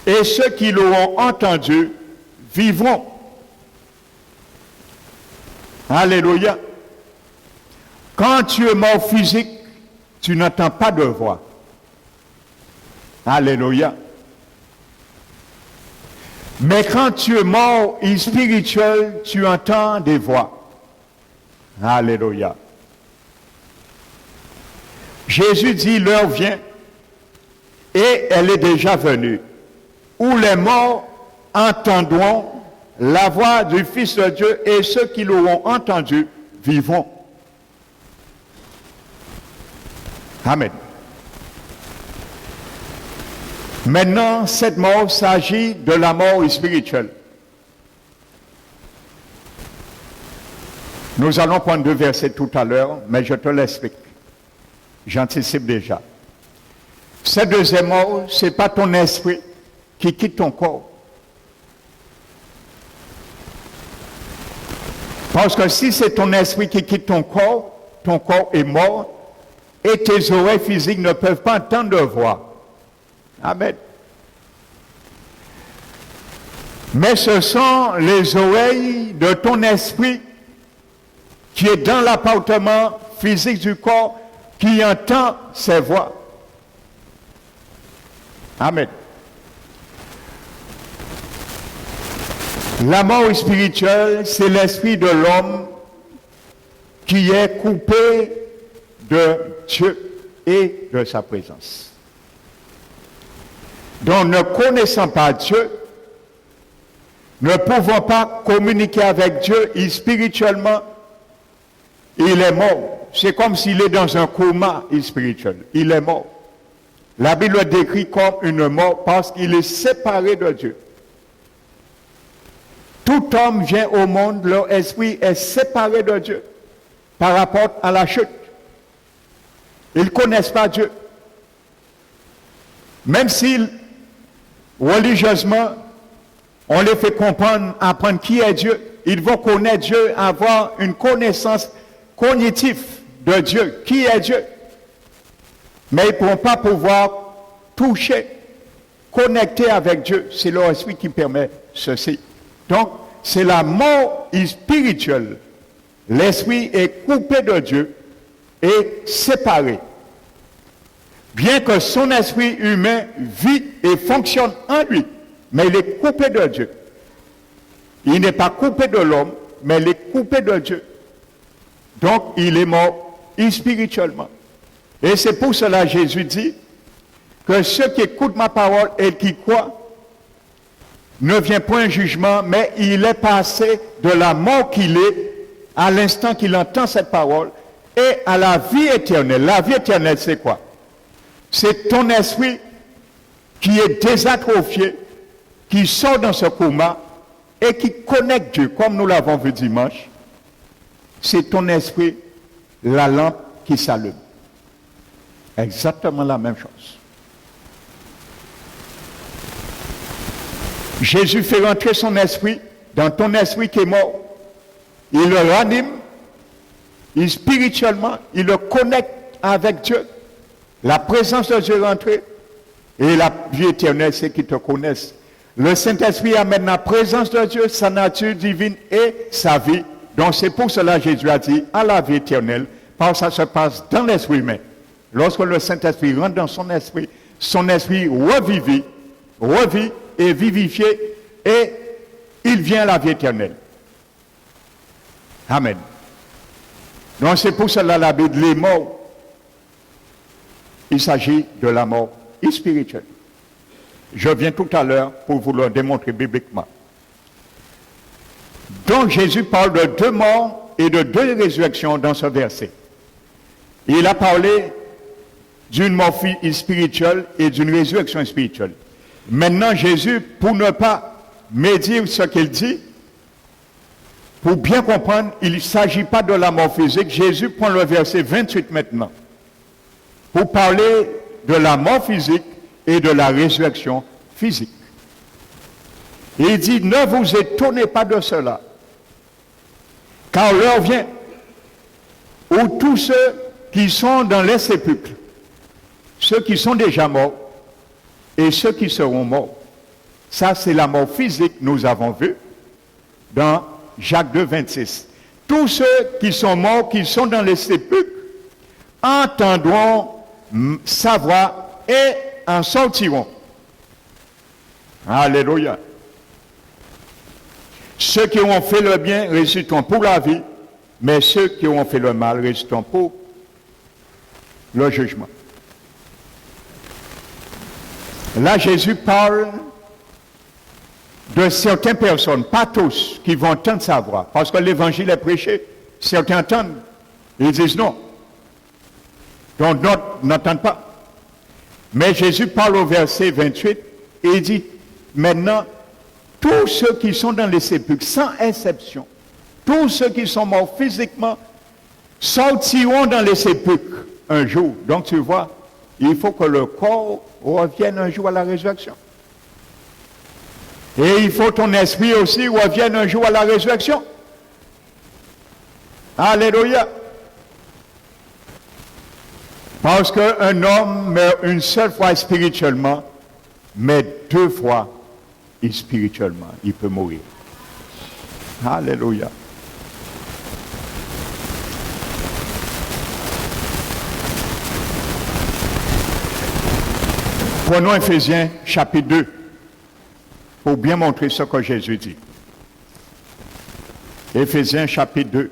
Et ceux qui l'auront entendu vivront. Alléluia. Quand tu es mort physique, tu n'entends pas de voix. Alléluia. Mais quand tu es mort spirituel, tu entends des voix. Alléluia. Jésus dit, l'heure vient, et elle est déjà venue, où les morts entendront la voix du Fils de Dieu, et ceux qui l'auront entendu vivront. Amen. Maintenant, cette mort s'agit de la mort spirituelle. Nous allons prendre 2 versets tout à l'heure, mais je te l'explique. J'anticipe déjà. Cette deuxième mort, ce n'est pas ton esprit qui quitte ton corps. Parce que si c'est ton esprit qui quitte ton corps est mort et tes oreilles physiques ne peuvent pas entendre de voix. Amen. Mais ce sont les oreilles de ton esprit qui est dans l'appartement physique du corps qui entend ces voix. Amen. La mort spirituelle, c'est l'esprit de l'homme qui est coupé de Dieu et de sa présence. Donc, ne connaissant pas Dieu, ne pouvant pas communiquer avec Dieu, spirituellement, il est mort. C'est comme s'il est dans un coma spirituel. Il est mort. La Bible le décrit comme une mort parce qu'il est séparé de Dieu. Tout homme vient au monde, leur esprit est séparé de Dieu par rapport à la chute. Ils ne connaissent pas Dieu. Même si religieusement, on les fait comprendre, apprendre qui est Dieu, ils vont connaître Dieu, avoir une connaissance cognitive de Dieu, qui est Dieu. Mais ils ne pourront pas pouvoir toucher, connecter avec Dieu. C'est leur esprit qui permet ceci. Donc, c'est la mort spirituelle. L'esprit est coupé de Dieu et séparé. Bien que son esprit humain vit et fonctionne en lui, mais il est coupé de Dieu. Il n'est pas coupé de l'homme, mais il est coupé de Dieu. Donc, il est mort spirituellement. Et c'est pour cela que Jésus dit que ceux qui écoutent ma parole et qui croient ne vient point un jugement, mais il est passé de la mort qu'il est à l'instant qu'il entend cette parole et à la vie éternelle. La vie éternelle, c'est quoi? C'est ton esprit qui est désatrophié, qui sort dans ce coma et qui connecte Dieu, comme nous l'avons vu dimanche. C'est ton esprit, la lampe qui s'allume. Exactement la même chose. Jésus fait rentrer son esprit dans ton esprit qui est mort. Il le ranime, spirituellement, il le connecte avec Dieu. La présence de Dieu est rentrée. Et la vie éternelle, c'est qu'ils te connaissent. Le Saint-Esprit amène la présence de Dieu, sa nature divine et sa vie. Donc c'est pour cela que Jésus a dit à la vie éternelle, parce que ça se passe dans l'esprit humain. Lorsque le Saint-Esprit rentre dans son esprit revit et vivifié, et il vient à la vie éternelle. Amen. Donc c'est pour cela la Bible, les morts, il s'agit de la mort spirituelle. Je viens tout à l'heure pour vous le démontrer bibliquement. Donc Jésus parle de 2 morts et de 2 résurrections dans ce verset. Il a parlé d'une mort spirituelle et d'une résurrection spirituelle. Maintenant, Jésus, pour ne pas médire ce qu'il dit, pour bien comprendre, il ne s'agit pas de la mort physique. Jésus prend le verset 28 maintenant, pour parler de la mort physique et de la résurrection physique. Et il dit, ne vous étonnez pas de cela, car l'heure vient où tous ceux qui sont dans les sépulcres, ceux qui sont déjà morts et ceux qui seront morts. Ça, c'est la mort physique, nous avons vu dans Jacques 2, 26. Tous ceux qui sont morts, qui sont dans les sépulcres, entendront sa voix et en sortiront. Alléluia. Ceux qui ont fait le bien résulteront pour la vie, mais ceux qui ont fait le mal résulteront pour le jugement. Là, Jésus parle de certaines personnes, pas tous, qui vont entendre sa voix. Parce que l'évangile est prêché. Certains entendent. Ils disent non. Donc, d'autres n'entendent pas. Mais Jésus parle au verset 28 et il dit, maintenant, tous ceux qui sont dans les sépulcres, sans exception, Tous ceux qui sont morts physiquement sortiront dans les sépulcres un jour. Donc tu vois, il faut que le corps revienne un jour à la résurrection. Et il faut que ton esprit aussi revienne un jour à la résurrection. Alléluia. Parce qu'un homme meurt une seule fois spirituellement, mais 2 fois spirituellement, il peut mourir. Alléluia. Prenons Éphésiens chapitre 2 pour bien montrer ce que Jésus dit. Éphésiens chapitre 2.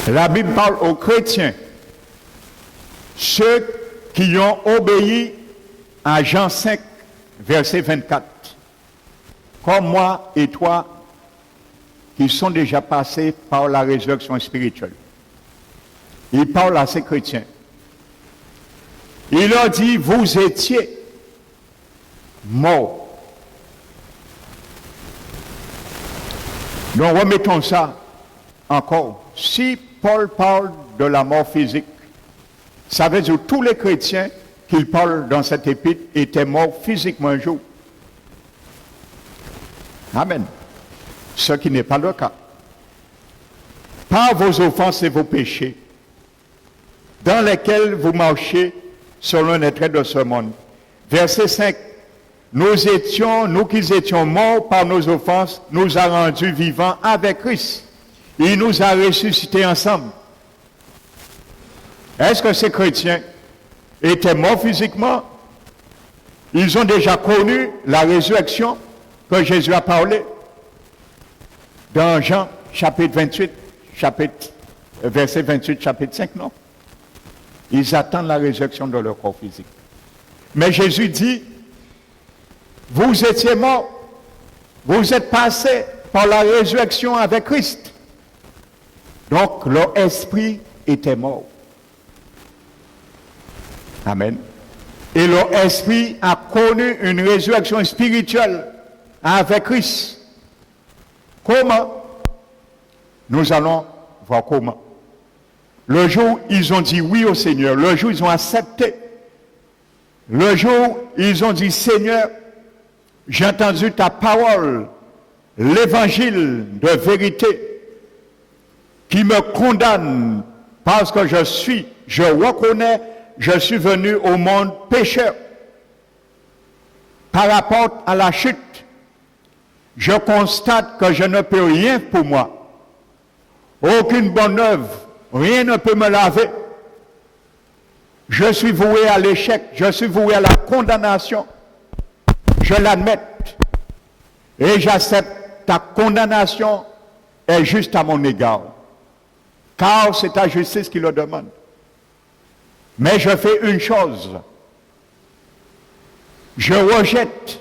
La Bible parle aux chrétiens, ceux qui ont obéi à Jean 5, verset 24. Comme moi et toi, qui sont déjà passés par la résurrection spirituelle. Il parle à ces chrétiens. Il leur dit, vous étiez morts. Nous remettons ça encore. Si Paul parle de la mort physique, ça veut dire que tous les chrétiens qu'il parle dans cette épître étaient morts physiquement un jour. Amen. Ce qui n'est pas le cas. Par vos offenses et vos péchés, dans lesquels vous marchez selon les traits de ce monde. Verset 5. Nous qui étions morts par nos offenses, nous a rendus vivants avec Christ. Il nous a ressuscités ensemble. Est-ce que ces chrétiens étaient morts physiquement? Ils ont déjà connu la résurrection que Jésus a parlé dans Jean chapitre 28, verset 28, chapitre 5, non? Ils attendent la résurrection de leur corps physique. Mais Jésus dit, vous étiez morts, vous êtes passés par la résurrection avec Christ. Donc leur esprit était mort. Amen. Et leur esprit a connu une résurrection spirituelle avec Christ. Comment? Nous allons voir comment. Le jour où ils ont dit oui au Seigneur, le jour où ils ont accepté, le jour où ils ont dit Seigneur, j'ai entendu ta parole, l'évangile de vérité qui me condamne parce que je reconnais, je suis venu au monde pécheur. Par rapport à la chute, je constate que je ne peux rien pour moi. Aucune bonne œuvre, rien ne peut me laver. Je suis voué à l'échec, je suis voué à la condamnation. Je l'admets. Et j'accepte ta condamnation est juste à mon égard. Car c'est ta justice qui le demande. Mais je fais une chose. Je rejette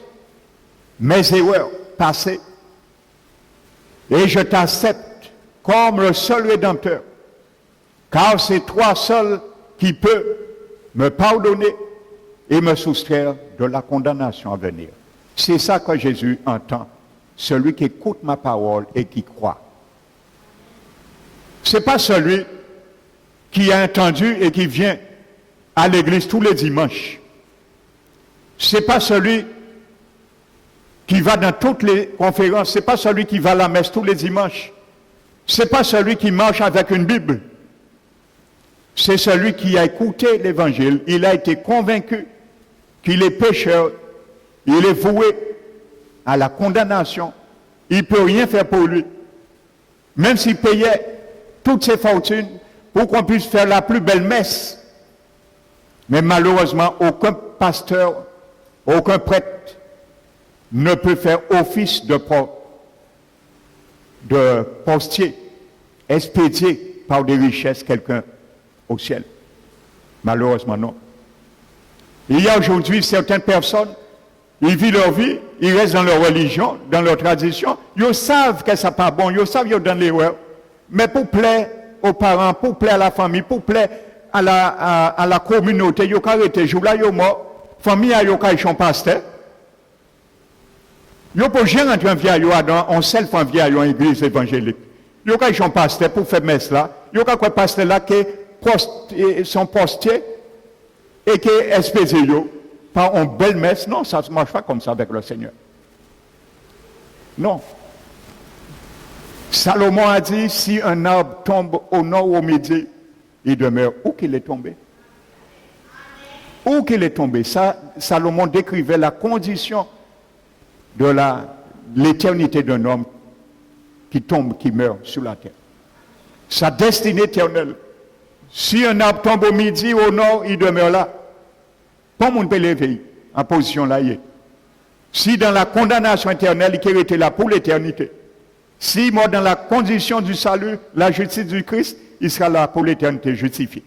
mes erreurs passées et je t'accepte comme le seul rédempteur. Car c'est toi seul qui peux me pardonner et me soustraire de la condamnation à venir. C'est ça que Jésus entend. Celui qui écoute ma parole et qui croit. Ce n'est pas celui qui a entendu et qui vient à l'église tous les dimanches. Ce n'est pas celui qui va dans toutes les conférences. Ce n'est pas celui qui va à la messe tous les dimanches. Ce n'est pas celui qui marche avec une Bible. C'est celui qui a écouté l'évangile. Il a été convaincu qu'il est pécheur. Il est voué à la condamnation. Il ne peut rien faire pour lui. Même s'il payait toutes ses fortunes pour qu'on puisse faire la plus belle messe. Mais malheureusement, aucun pasteur, aucun prêtre ne peut faire office de postier, expédier par des richesses quelqu'un au ciel. Malheureusement, non. Il y a aujourd'hui certaines personnes, ils vivent leur vie, ils restent dans leur religion, dans leur tradition, ils savent que ça n'est pas bon, ils savent qu'ils donnent l'erreur, mais pour plaire aux parents, pour plaire à la famille, pour plaire à la communauté, yo ka rete jour là yo mort, famille a yo ka son pasteur. Yo pour rien rentrer en via yo dans on seul en via yo église évangélique. Yo ka son pasteur pour faire messe là, yo ka quoi pasteur là que son postier et que espèce yo par une belle messe. Non, ça ne marche pas comme ça avec le Seigneur. Non. Salomon a dit, si un arbre tombe au nord ou au midi, il demeure où qu'il est tombé. Où qu'il est tombé. Ça, Salomon décrivait la condition de l'éternité d'un homme qui tombe, qui meurt sur la terre. Sa destinée éternelle. Si un arbre tombe au midi ou au nord, il demeure là. Pas on peut l'éveiller en position là. Si dans la condamnation éternelle, il était là pour l'éternité. Si mort dans la condition du salut, la justice du Christ, il sera là pour l'éternité justifié.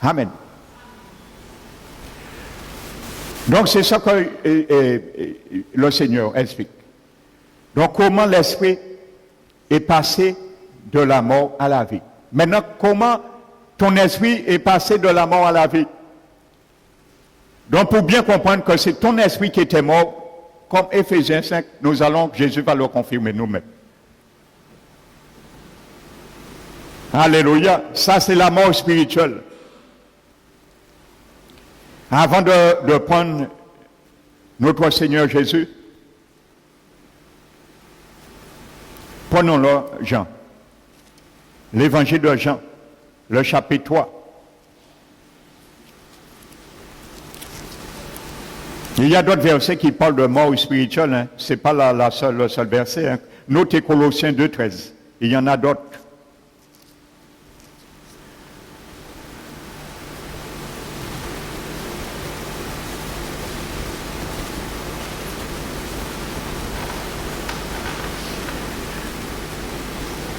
Amen. Donc c'est ça que le Seigneur explique. Donc comment l'esprit est passé de la mort à la vie. Maintenant, comment ton esprit est passé de la mort à la vie. Donc pour bien comprendre que c'est ton esprit qui était mort, comme Éphésiens 5, Jésus va le confirmer nous-mêmes. Alléluia. Ça, c'est la mort spirituelle. Avant de prendre notre Seigneur Jésus, prenons-le Jean. L'évangile de Jean, le chapitre 3. Il y a d'autres versets qui parlent de mort spirituelle. Hein. Ce n'est pas le seul verset. Hein. Notez Colossiens 2,13. Il y en a d'autres.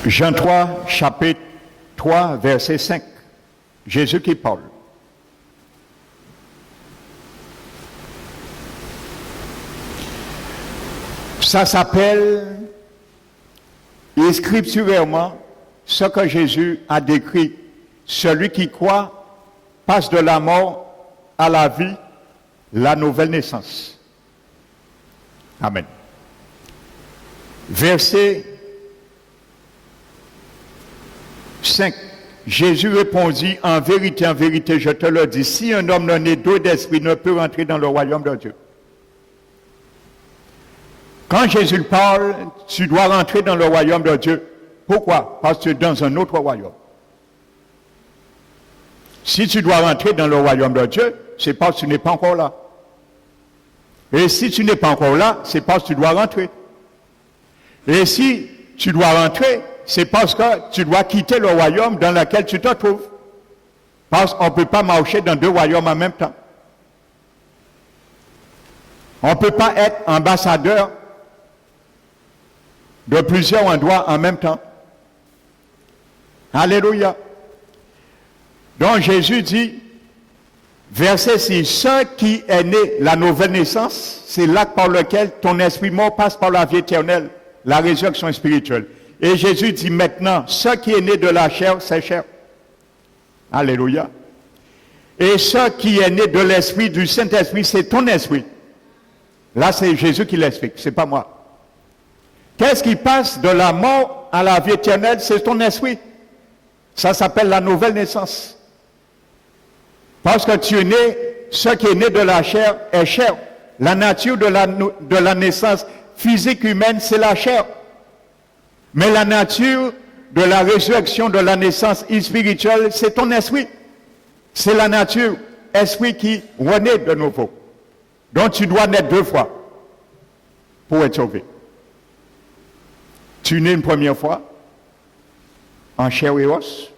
Jean 3, chapitre 3, verset 5. Jésus qui parle. Ça s'appelle scripturairement ce que Jésus a décrit. Celui qui croit passe de la mort à la vie, la nouvelle naissance. Amen. Verset 5. Jésus répondit, en vérité, je te le dis, si un homme non né d'eau d'esprit ne peut rentrer dans le royaume de Dieu. Quand Jésus parle, tu dois rentrer dans le royaume de Dieu. Pourquoi? Parce que tu es dans un autre royaume. Si tu dois rentrer dans le royaume de Dieu, c'est parce que tu n'es pas encore là. Et si tu n'es pas encore là, c'est parce que tu dois rentrer. Et si tu dois rentrer, c'est parce que tu dois quitter le royaume dans lequel tu te trouves. Parce qu'on ne peut pas marcher dans deux royaumes en même temps. On ne peut pas être ambassadeur de plusieurs endroits en même temps. Alléluia. Donc Jésus dit, verset 6, ce qui est né, la nouvelle naissance, c'est l'acte par lequel ton esprit mort passe par la vie éternelle, la résurrection spirituelle. Et Jésus dit maintenant, ce qui est né de la chair, c'est chair. Alléluia. Et ce qui est né de l'esprit, du Saint-Esprit, c'est ton esprit. Là, c'est Jésus qui l'explique, c'est pas moi. Qu'est-ce qui passe de la mort à la vie éternelle? C'est ton esprit. Ça s'appelle la nouvelle naissance. Parce que tu es né, ce qui est né de la chair est chair. La nature de la naissance physique humaine, c'est la chair. Mais la nature de la résurrection de la naissance spirituelle, c'est ton esprit. C'est la nature, esprit qui renaît de nouveau. Donc tu dois naître deux fois pour être sauvé. Tu nais une première fois en chair et os.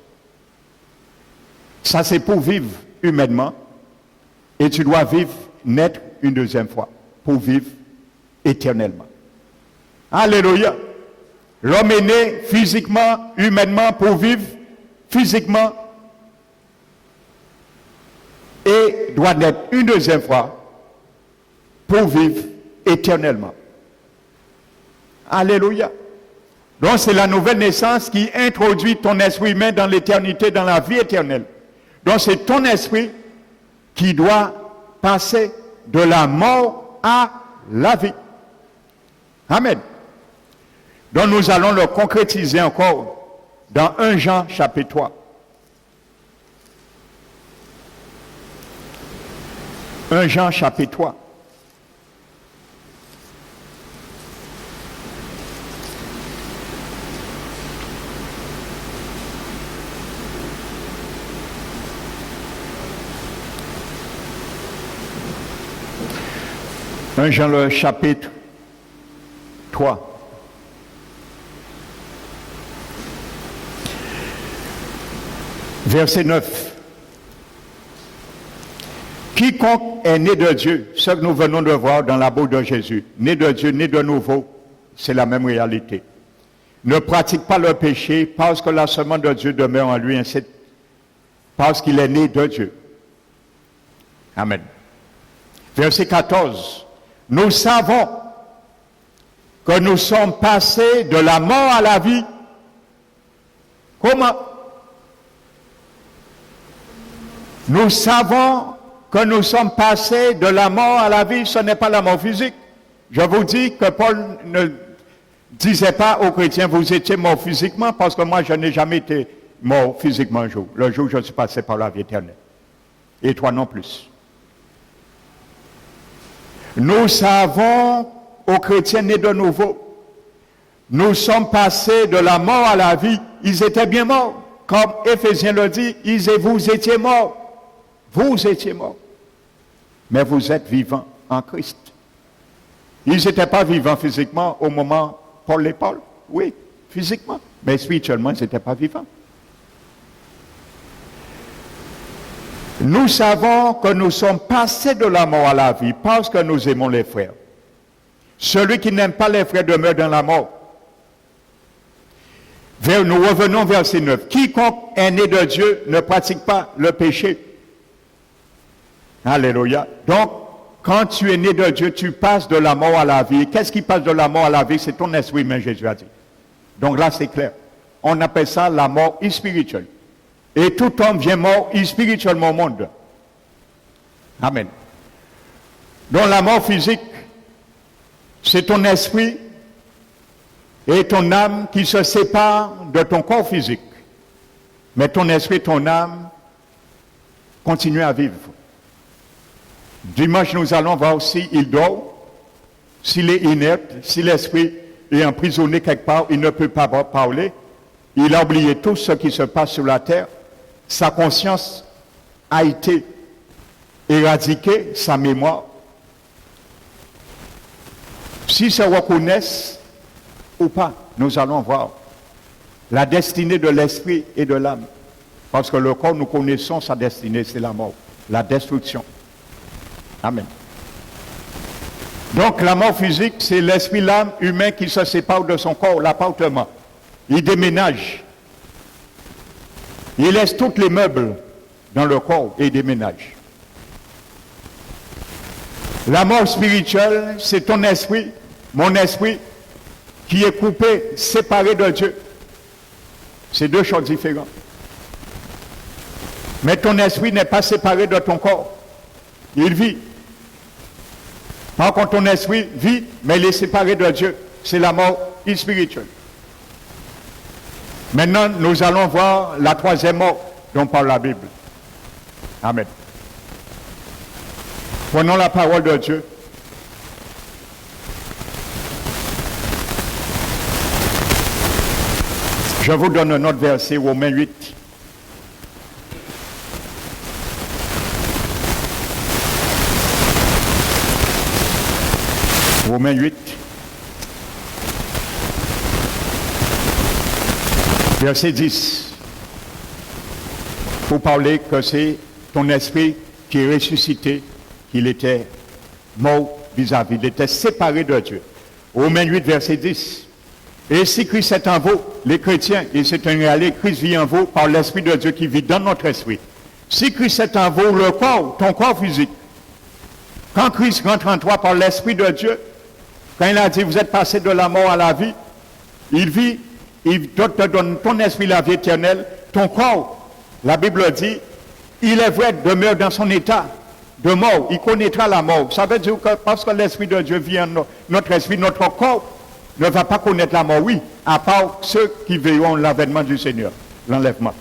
Ça c'est pour vivre humainement. Et tu dois naître une deuxième fois pour vivre éternellement. Alléluia. L'homme est né physiquement, humainement pour vivre physiquement. Et doit naître une deuxième fois pour vivre éternellement. Alléluia. Donc c'est la nouvelle naissance qui introduit ton esprit humain dans l'éternité, dans la vie éternelle. Donc c'est ton esprit qui doit passer de la mort à la vie. Amen. Donc nous allons le concrétiser encore dans 1 Jean chapitre 3. 1 Jean chapitre 3. Un Jean le chapitre 3. Verset 9. Quiconque est né de Dieu, ce que nous venons de voir dans la bouche de Jésus, né de Dieu, né de nouveau, c'est la même réalité. Ne pratique pas le péché parce que la semence de Dieu demeure en lui, ainsi, parce qu'il est né de Dieu. Amen. Verset 14. Nous savons que nous sommes passés de la mort à la vie. Comment? Nous savons que nous sommes passés de la mort à la vie. Ce n'est pas la mort physique. Je vous dis que Paul ne disait pas aux chrétiens, vous étiez morts physiquement, parce que moi, je n'ai jamais été mort physiquement le jour où je suis passé par la vie éternelle. Et toi non plus. Nous savons aux chrétiens nés de nouveau, nous sommes passés de la mort à la vie. Ils étaient bien morts. Comme Éphésiens le dit, vous étiez morts. Vous étiez morts. Mais vous êtes vivants en Christ. Ils n'étaient pas vivants physiquement au moment Paul et Paul. Oui, physiquement. Mais spirituellement, ils n'étaient pas vivants. Nous savons que nous sommes passés de la mort à la vie parce que nous aimons les frères. Celui qui n'aime pas les frères demeure dans la mort. Nous revenons au verset 9. Quiconque est né de Dieu ne pratique pas le péché. Alléluia. Donc, quand tu es né de Dieu, tu passes de la mort à la vie. Qu'est-ce qui passe de la mort à la vie? C'est ton esprit humain, Jésus a dit. Donc là, c'est clair. On appelle ça la mort spirituelle. Et tout homme vient mort spirituellement au monde. Amen. Donc la mort physique, c'est ton esprit et ton âme qui se séparent de ton corps physique. Mais ton esprit et ton âme continuent à vivre. Dimanche, nous allons voir s'il dort, s'il est inerte, si l'esprit est emprisonné quelque part, il ne peut pas parler. Il a oublié tout ce qui se passe sur la terre. Sa conscience a été éradiquée, sa mémoire. S'ils se reconnaissent ou pas, nous allons voir la destinée de l'esprit et de l'âme. Parce que le corps, nous connaissons sa destinée, c'est la mort, la destruction. Amen. Donc la mort physique, c'est l'esprit, l'âme humain qui se sépare de son corps, l'appartement. Il déménage. Il laisse tous les meubles dans le corps et il déménage. La mort spirituelle, c'est ton esprit, mon esprit, qui est coupé, séparé de Dieu. C'est deux choses différentes. Mais ton esprit n'est pas séparé de ton corps. Il vit. Par contre, ton esprit vit, mais il est séparé de Dieu. C'est la mort spirituelle. Maintenant, nous allons voir la troisième mort dont parle la Bible. Amen. Prenons la parole de Dieu. Je vous donne un autre verset, Romains 8. Romains 8. Verset 10. Pour parler que c'est ton esprit qui est ressuscité, qu'il était mort vis-à-vis, il était séparé de Dieu. Romains 8, verset 10. Et si Christ est en vous, les chrétiens, et c'est une réalité, Christ vit en vous par l'Esprit de Dieu qui vit dans notre esprit. Si Christ est en vous, le corps, ton corps physique, quand Christ rentre en toi par l'Esprit de Dieu, quand il a dit, vous êtes passé de la mort à la vie, il vit il te donne ton esprit la vie éternelle, ton corps, la Bible dit, il est vrai, demeure dans son état de mort, il connaîtra la mort. Ça veut dire que parce que l'Esprit de Dieu vient notre esprit, notre corps ne va pas connaître la mort, oui, à part ceux qui verront l'avènement du Seigneur, l'enlèvement.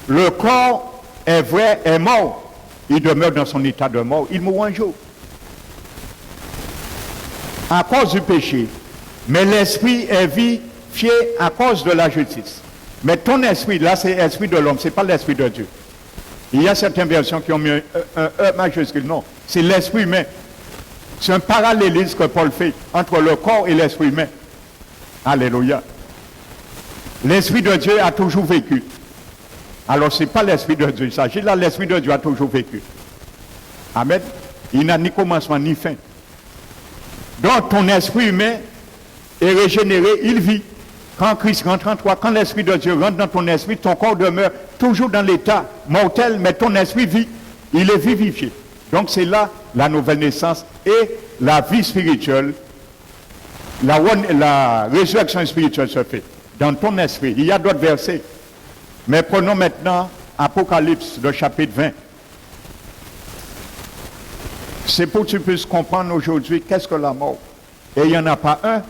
Le corps est vrai, est mort, il demeure dans son état de mort, il mourra un jour. À cause du péché, mais l'esprit est vivifié à cause de la justice. Mais ton esprit, là, c'est l'esprit de l'homme, ce n'est pas l'esprit de Dieu. Il y a certaines versions qui ont mis un E majuscule. Non, c'est l'esprit humain. C'est un parallélisme que Paul fait entre le corps et l'esprit humain. Alléluia. L'esprit de Dieu a toujours vécu. Alors, ce n'est pas l'esprit de Dieu. Il s'agit là, l'esprit de Dieu a toujours vécu. Amen. Il n'a ni commencement ni fin. Donc, ton esprit humain est régénéré, il vit. Quand Christ rentre en toi, quand l'Esprit de Dieu rentre dans ton esprit, ton corps demeure toujours dans l'état mortel, mais ton esprit vit, il est vivifié. Donc c'est là la nouvelle naissance et la vie spirituelle, la résurrection spirituelle se fait dans ton esprit. Il y a d'autres versets, mais prenons maintenant Apocalypse, le chapitre 20. C'est pour que tu puisses comprendre aujourd'hui qu'est-ce que la mort. Et il n'y en a pas un.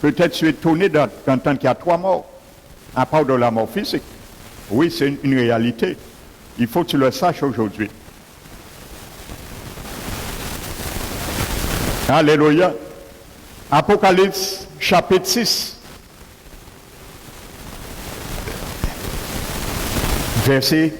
Peut-être tu es étonné d'entendre qu'il y a 3 morts, à part de la mort physique. Oui, c'est une réalité. Il faut que tu le saches aujourd'hui. Alléluia. Apocalypse, chapitre 6. Verset.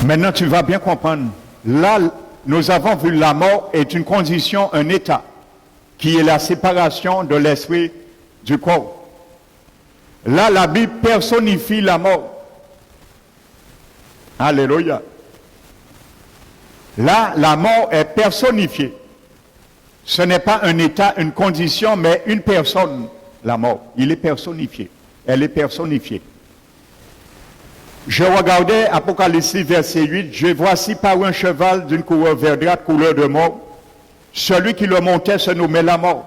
Maintenant, tu vas bien comprendre. Là, nous avons vu la mort est une condition, un état, qui est la séparation de l'esprit du corps. Là, la Bible personnifie la mort. Alléluia. Là, la mort est personnifiée. Ce n'est pas un état, une condition, mais une personne, la mort. Il est personnifié. Elle est personnifiée. Je regardais Apocalypse verset 8, je voici par un cheval d'une couleur verdâtre, couleur de mort. Celui qui le montait se nommait la mort.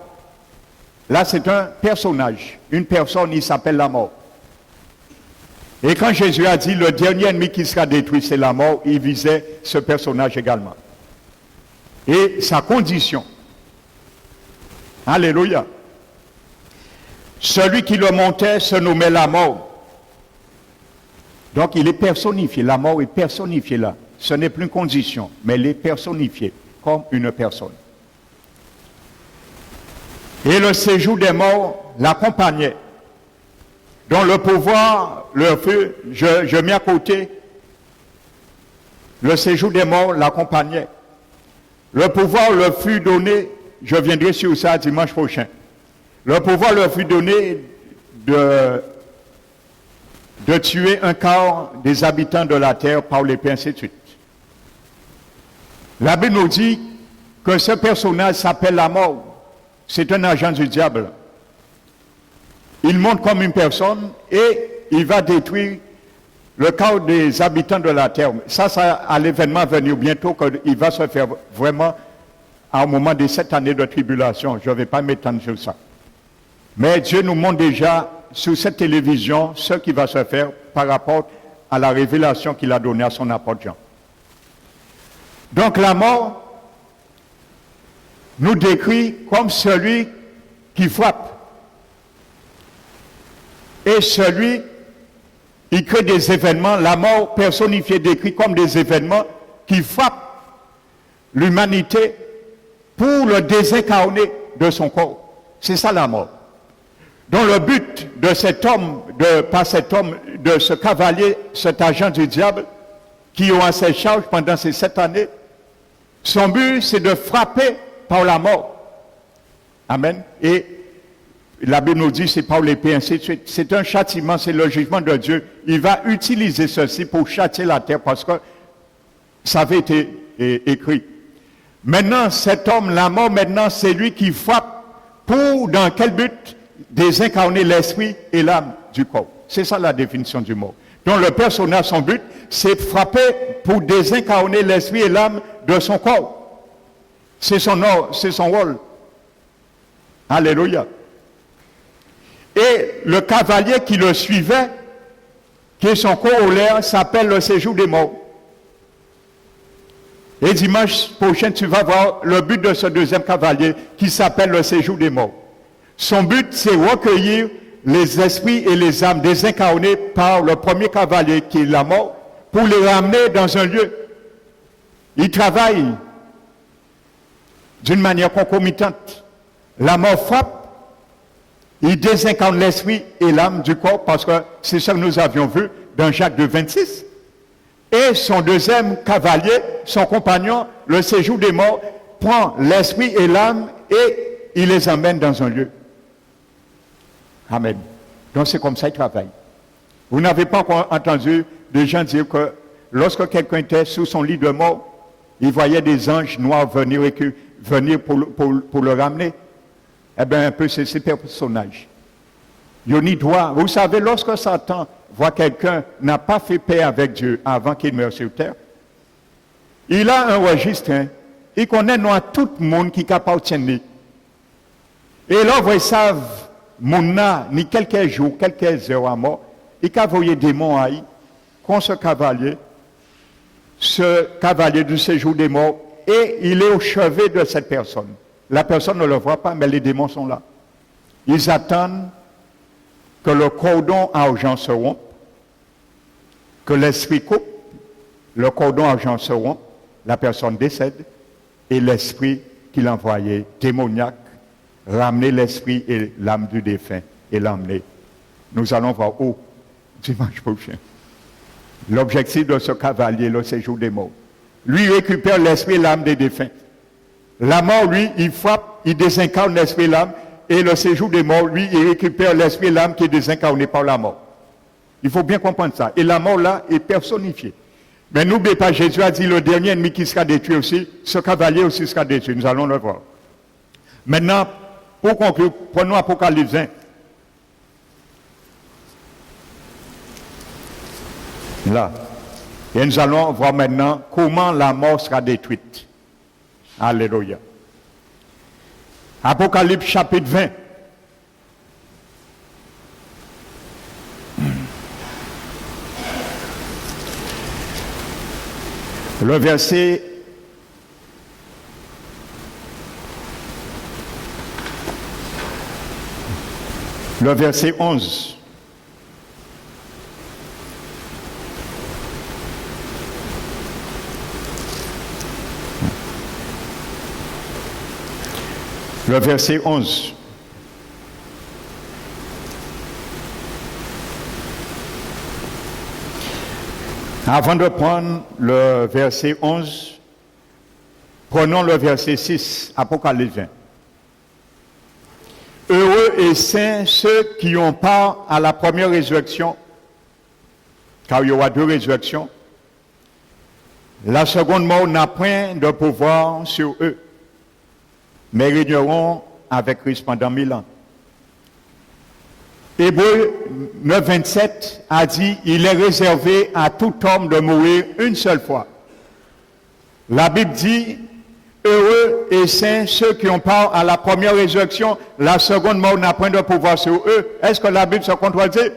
Là, c'est un personnage, une personne, il s'appelle la mort. Et quand Jésus a dit le dernier ennemi qui sera détruit, c'est la mort, il visait ce personnage également. Et sa condition. Alléluia. Celui qui le montait se nommait la mort. Donc il est personnifié, la mort est personnifiée là. Ce n'est plus une condition, mais elle est personnifiée comme une personne. Et le séjour des morts l'accompagnait. Dont le pouvoir, le feu, je mets à côté, le séjour des morts l'accompagnait. Le pouvoir leur fut donné, je viendrai sur ça dimanche prochain. Le pouvoir leur fut donné de tuer un quart des habitants de la terre par l'épée, ainsi de suite. La Bible nous dit que ce personnage s'appelle la mort. C'est un agent du diable. Il monte comme une personne et il va détruire le quart des habitants de la terre. Ça à l'événement à venir bientôt, qu'il va se faire vraiment au moment de 7 années de tribulation. Je ne vais pas m'étendre sur ça. Mais Dieu nous montre déjà sur cette télévision ce qui va se faire par rapport à la révélation qu'il a donnée à son apôtre Jean. Donc la mort nous décrit comme celui qui frappe. Et celui qui crée des événements, la mort personnifiée décrit comme des événements qui frappent l'humanité pour le désincarner de son corps. C'est ça la mort. Donc le but de cet homme, de ce cavalier, cet agent du diable, qui ont à ses charges pendant ces 7 années, son but c'est de frapper par la mort. Amen. Et la Bible nous dit c'est par l'épée, ainsi de suite. C'est un châtiment, c'est le jugement de Dieu. Il va utiliser ceci pour châtier la terre parce que ça avait été écrit. Maintenant, cet homme, la mort, maintenant, c'est lui qui frappe pour, dans quel but? Désincarner l'esprit et l'âme du corps. C'est ça la définition du mot. Donc le personnage, son but, c'est de frapper pour désincarner l'esprit et l'âme de son corps. C'est son rôle. Alléluia. Et le cavalier qui le suivait, qui est son corollaire, s'appelle le séjour des morts. Et dimanche prochain, tu vas voir le but de ce deuxième cavalier qui s'appelle le séjour des morts. Son but, c'est recueillir les esprits et les âmes désincarnées par le premier cavalier qui est la mort pour les ramener dans un lieu. Il travaille d'une manière concomitante. La mort frappe, il désincarne l'esprit et l'âme du corps parce que c'est ça que nous avions vu dans Jacques 2, 26. Et son deuxième cavalier, son compagnon, le séjour des morts, prend l'esprit et l'âme et il les emmène dans un lieu. Amen. Donc c'est comme ça qu'il travaille. Vous n'avez pas encore entendu des gens dire que lorsque quelqu'un était sous son lit de mort, il voyait des anges noirs venir pour le ramener. Eh bien, un peu, c'est ces personnages. Vous savez, lorsque Satan voit quelqu'un n'a pas fait paix avec Dieu avant qu'il meure sur terre, il a un registre, hein. Il connaît nous à tout le monde qui est capable de tenir. Et là, vous savez, mon ni quelques jours, quelques heures à mort, il a envoyé des démons à contre ce cavalier du séjour des morts, et il est au chevet de cette personne. La personne ne le voit pas, mais les démons sont là. Ils attendent que le cordon argent se rompe, que l'esprit coupe, le cordon argent se rompe, la personne décède, et l'esprit qu'il envoyait, démoniaque, ramener l'esprit et l'âme du défunt et l'emmener. Nous allons voir où dimanche prochain. L'objectif de ce cavalier, le séjour des morts. Lui récupère l'esprit et l'âme des défunts. La mort, lui, il frappe, il désincarne l'esprit et l'âme, et le séjour des morts, lui, il récupère l'esprit et l'âme qui est désincarné par la mort. Il faut bien comprendre ça. Et la mort, là, est personnifiée. Mais n'oubliez pas, Jésus a dit, le dernier ennemi qui sera détruit aussi, ce cavalier aussi sera détruit. Nous allons le voir. Maintenant, pour conclure, prenons Apocalypse 1. Là. Et nous allons voir maintenant comment la mort sera détruite. Alléluia. Apocalypse chapitre 20. Le verset 11. Le verset 11. Avant de prendre le verset 11, prenons le verset 6, Apocalypse 20. Heureux et saints ceux qui ont part à la première résurrection, car il y aura deux résurrections. La seconde mort n'a point de pouvoir sur eux, mais régneront avec Christ pendant 1000 ans. Hébreux 9, 27 a dit, il est réservé à tout homme de mourir une seule fois. La Bible dit, heureux et saints ceux qui ont part à la première résurrection, la seconde mort n'a point de pouvoir sur eux. Est-ce que la Bible se contredit?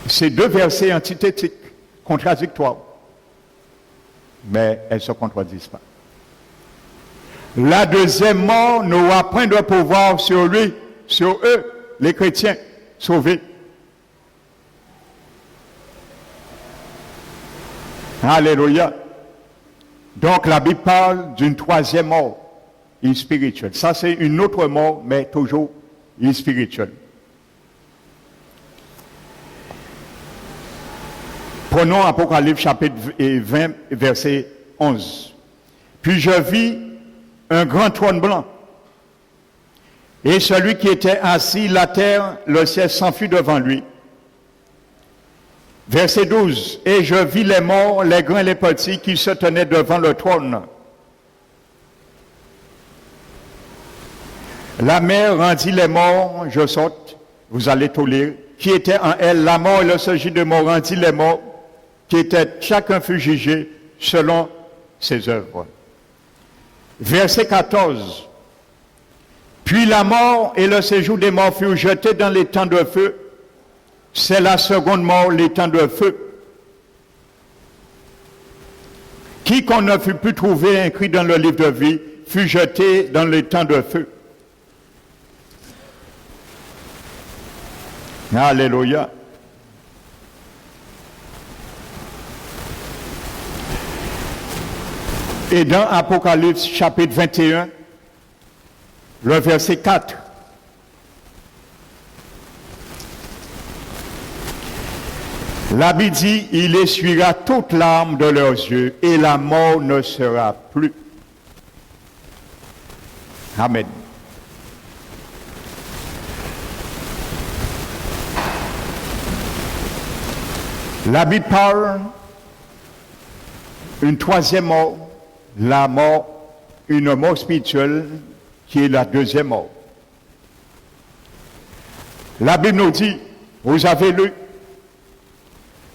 C'est deux versets antithétiques, contradictoires. Mais elles ne se contredisent pas. La deuxième mort n'aura point de pouvoir sur lui, sur eux, les chrétiens sauvés. Alléluia. Donc la Bible parle d'une troisième mort spirituelle. Ça c'est une autre mort, mais toujours spirituelle. Prenons Apocalypse chapitre 20, verset 11. Puis je vis un grand trône blanc. Et celui qui était assis, la terre, le ciel s'enfuit devant lui. Verset 12. Et je vis les morts, les grands et les petits, qui se tenaient devant le trône. La mer rendit les morts, je saute, vous allez tout lire, qui était en elle la mort et le séjour de mort rendit les morts, qui étaient chacun fut jugé selon ses œuvres. Verset 14. Puis la mort et le séjour des morts furent jetés dans les temps de feu. C'est la seconde mort, les temps de feu. Quiconque ne fut plus trouvé inscrit dans le livre de vie fut jeté dans les temps de feu. Alléluia. Et dans Apocalypse chapitre 21, le verset 4, la Bible dit, il essuiera toute larme de leurs yeux et la mort ne sera plus. Amen. La Bible parle une troisième mort, la mort, une mort spirituelle qui est la deuxième mort. La Bible nous dit, vous avez lu,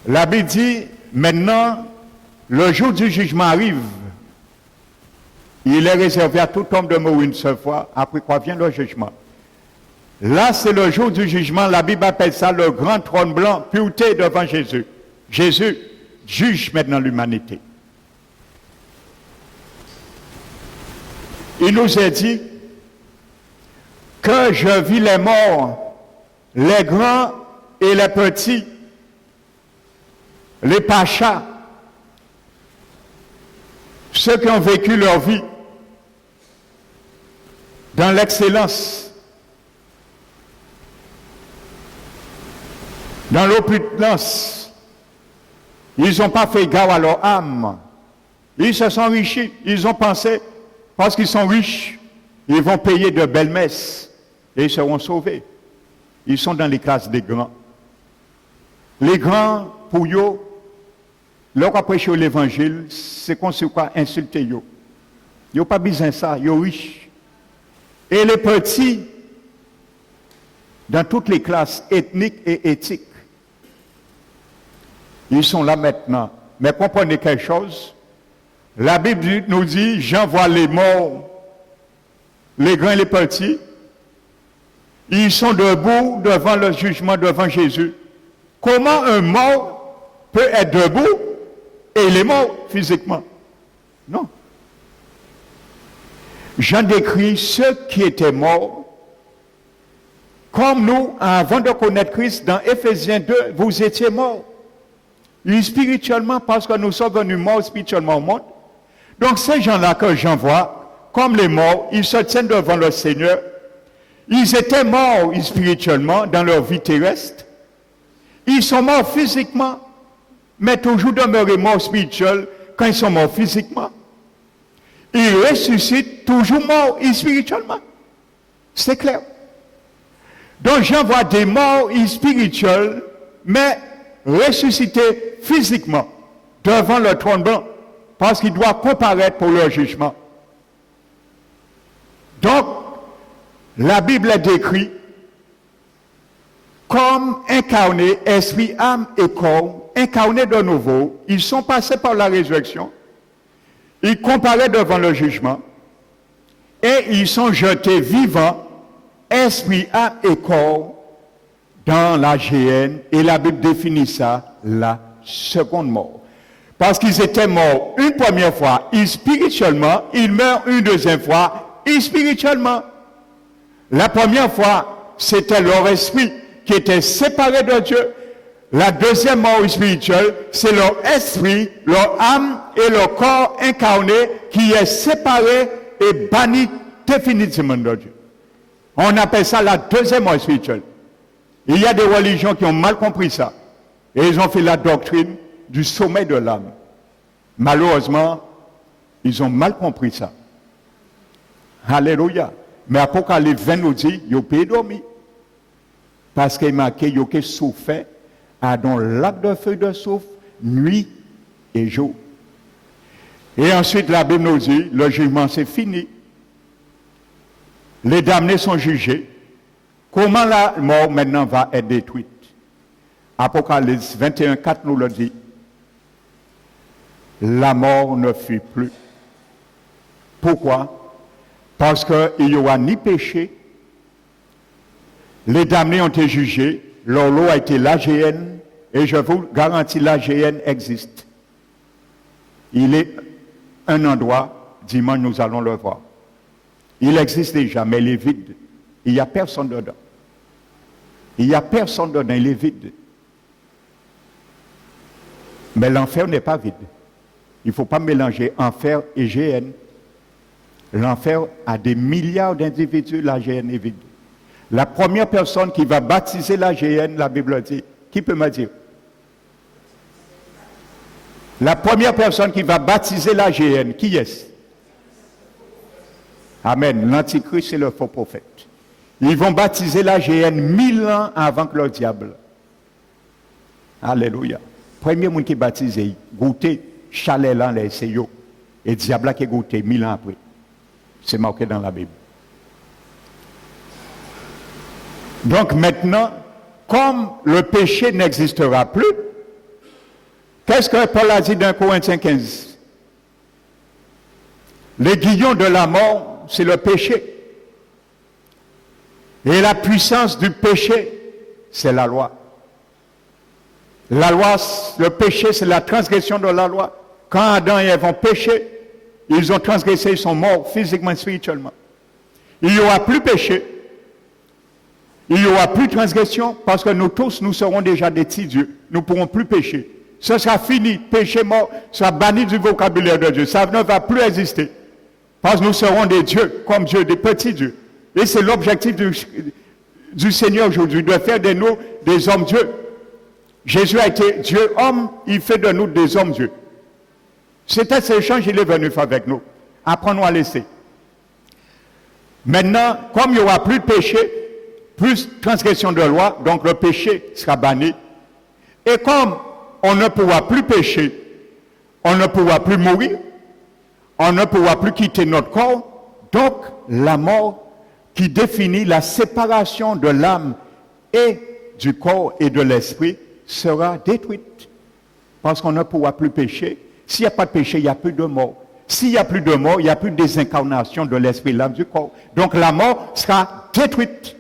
la Bible dit, maintenant, le jour du jugement arrive. Il est réservé à tout homme de mourir une seule fois, après quoi vient le jugement. Là, c'est le jour du jugement, la Bible appelle ça le grand trône blanc, pureté devant Jésus. Jésus juge maintenant l'humanité. Il nous a dit que je vis les morts, les grands et les petits, les pachas, ceux qui ont vécu leur vie dans l'excellence, dans l'opulence. Ils n'ont pas fait gare à leur âme. Ils se sont enrichis. Ils ont pensé, parce qu'ils sont riches, ils vont payer de belles messes et ils seront sauvés. Ils sont dans les classes des grands. Les grands, pour eux, leur prêcher l'évangile, c'est qu'on sait quoi insulter eux. Ils n'ont pas besoin de ça, ils sont riches. Et les petits, dans toutes les classes ethniques et éthiques, ils sont là maintenant. Mais comprenez quelque chose. La Bible nous dit, j'envoie les morts, les grands et les petits. Ils sont debout devant le jugement, devant Jésus. Comment un mort peut être debout et il est mort physiquement? Non. Jean décrit ceux qui étaient morts. Comme nous, avant de connaître Christ, dans Éphésiens 2, vous étiez morts. Spirituellement, parce que nous sommes venus morts spirituellement au monde. Donc ces gens-là que j'envoie, comme les morts, ils se tiennent devant le Seigneur. Ils étaient morts spirituellement dans leur vie terrestre. Ils sont morts physiquement, mais toujours demeurés morts spirituels quand ils sont morts physiquement. Ils ressuscitent toujours morts spirituellement. C'est clair. Donc j'envoie des morts spirituels, mais ressuscités physiquement devant le trône blanc, parce qu'il doit comparaître pour le jugement. Donc, la Bible est décrite comme incarnés, esprit, âme et corps, incarnés de nouveau. Ils sont passés par la résurrection. Ils comparaient devant le jugement. Et ils sont jetés vivants, esprit, âme et corps, dans la géhenne. Et la Bible définit ça, la seconde mort. Parce qu'ils étaient morts une première fois, spirituellement, ils meurent une deuxième fois, spirituellement. La première fois, c'était leur esprit qui était séparé de Dieu. La deuxième mort spirituelle, c'est leur esprit, leur âme et leur corps incarné qui est séparé et banni définitivement de Dieu. On appelle ça la deuxième mort spirituelle. Il y a des religions qui ont mal compris ça. Et ils ont fait la doctrine du sommeil de l'âme. Malheureusement, ils ont mal compris ça. Alléluia. Mais Apocalypse 20 nous dit, ils ont pas dormi. Parce qu'il est marqué, ils ont souffert dans lac de feu de soufre, nuit et jour. Et ensuite, la Bible nous dit, le jugement c'est fini. Les damnés sont jugés. Comment la mort maintenant va être détruite? Apocalypse 21, 4 nous le dit. La mort ne fut plus. Pourquoi? Parce qu'il n'y aura ni péché. Les damnés ont été jugés. Leur lot a été l'AGN. Et je vous garantis, l'AGN existe. Il est un endroit, dimanche nous allons le voir. Il existe déjà, mais il est vide. Il n'y a personne dedans. Il n'y a personne dedans, il est vide. Mais l'enfer n'est pas vide. Il ne faut pas mélanger enfer et GN. L'enfer a des milliards d'individus, la GN est vide. La première personne qui va baptiser la GN, la Bible dit, qui peut me dire? La première personne qui va baptiser la GN, qui est-ce? Amen. L'Antichrist et le faux prophète. Ils vont baptiser la GN 1000 ans avant que le diable. Alléluia. Premier monde qui baptise, goûter, chalet là, les seyo. Et diable qui goûté 1000 ans après. C'est marqué dans la Bible. Donc maintenant, comme le péché n'existera plus, qu'est-ce que Paul a dit dans Corinthiens 15? L'aiguillon de la mort, c'est le péché. Et la puissance du péché, c'est la loi. La loi, le péché, c'est la transgression de la loi. Quand Adam et Ève ont péché, ils ont transgressé, ils sont morts physiquement, spirituellement. Il n'y aura plus péché. Il n'y aura plus transgression parce que nous tous, nous serons déjà des petits dieux. Nous ne pourrons plus pécher. Ce sera fini. Péché mort sera banni du vocabulaire de Dieu. Ça ne va plus exister. Parce que nous serons des dieux, comme Dieu, des petits dieux. Et c'est l'objectif du Seigneur aujourd'hui, de faire de nous des hommes dieux. Jésus a été Dieu homme, il fait de nous des hommes dieux. C'était cet échange, il est venu faire avec nous. Apprenons à laisser. Maintenant, comme il n'y aura plus de péché, plus transgression de loi, donc le péché sera banni. Et comme on ne pourra plus pécher, on ne pourra plus mourir, on ne pourra plus quitter notre corps, donc la mort qui définit la séparation de l'âme et du corps et de l'esprit sera détruite. Parce qu'on ne pourra plus pécher. S'il n'y a pas de péché, il n'y a plus de mort. S'il n'y a plus de mort, il n'y a plus de désincarnation de l'esprit, l'âme, du corps. Donc la mort sera détruite.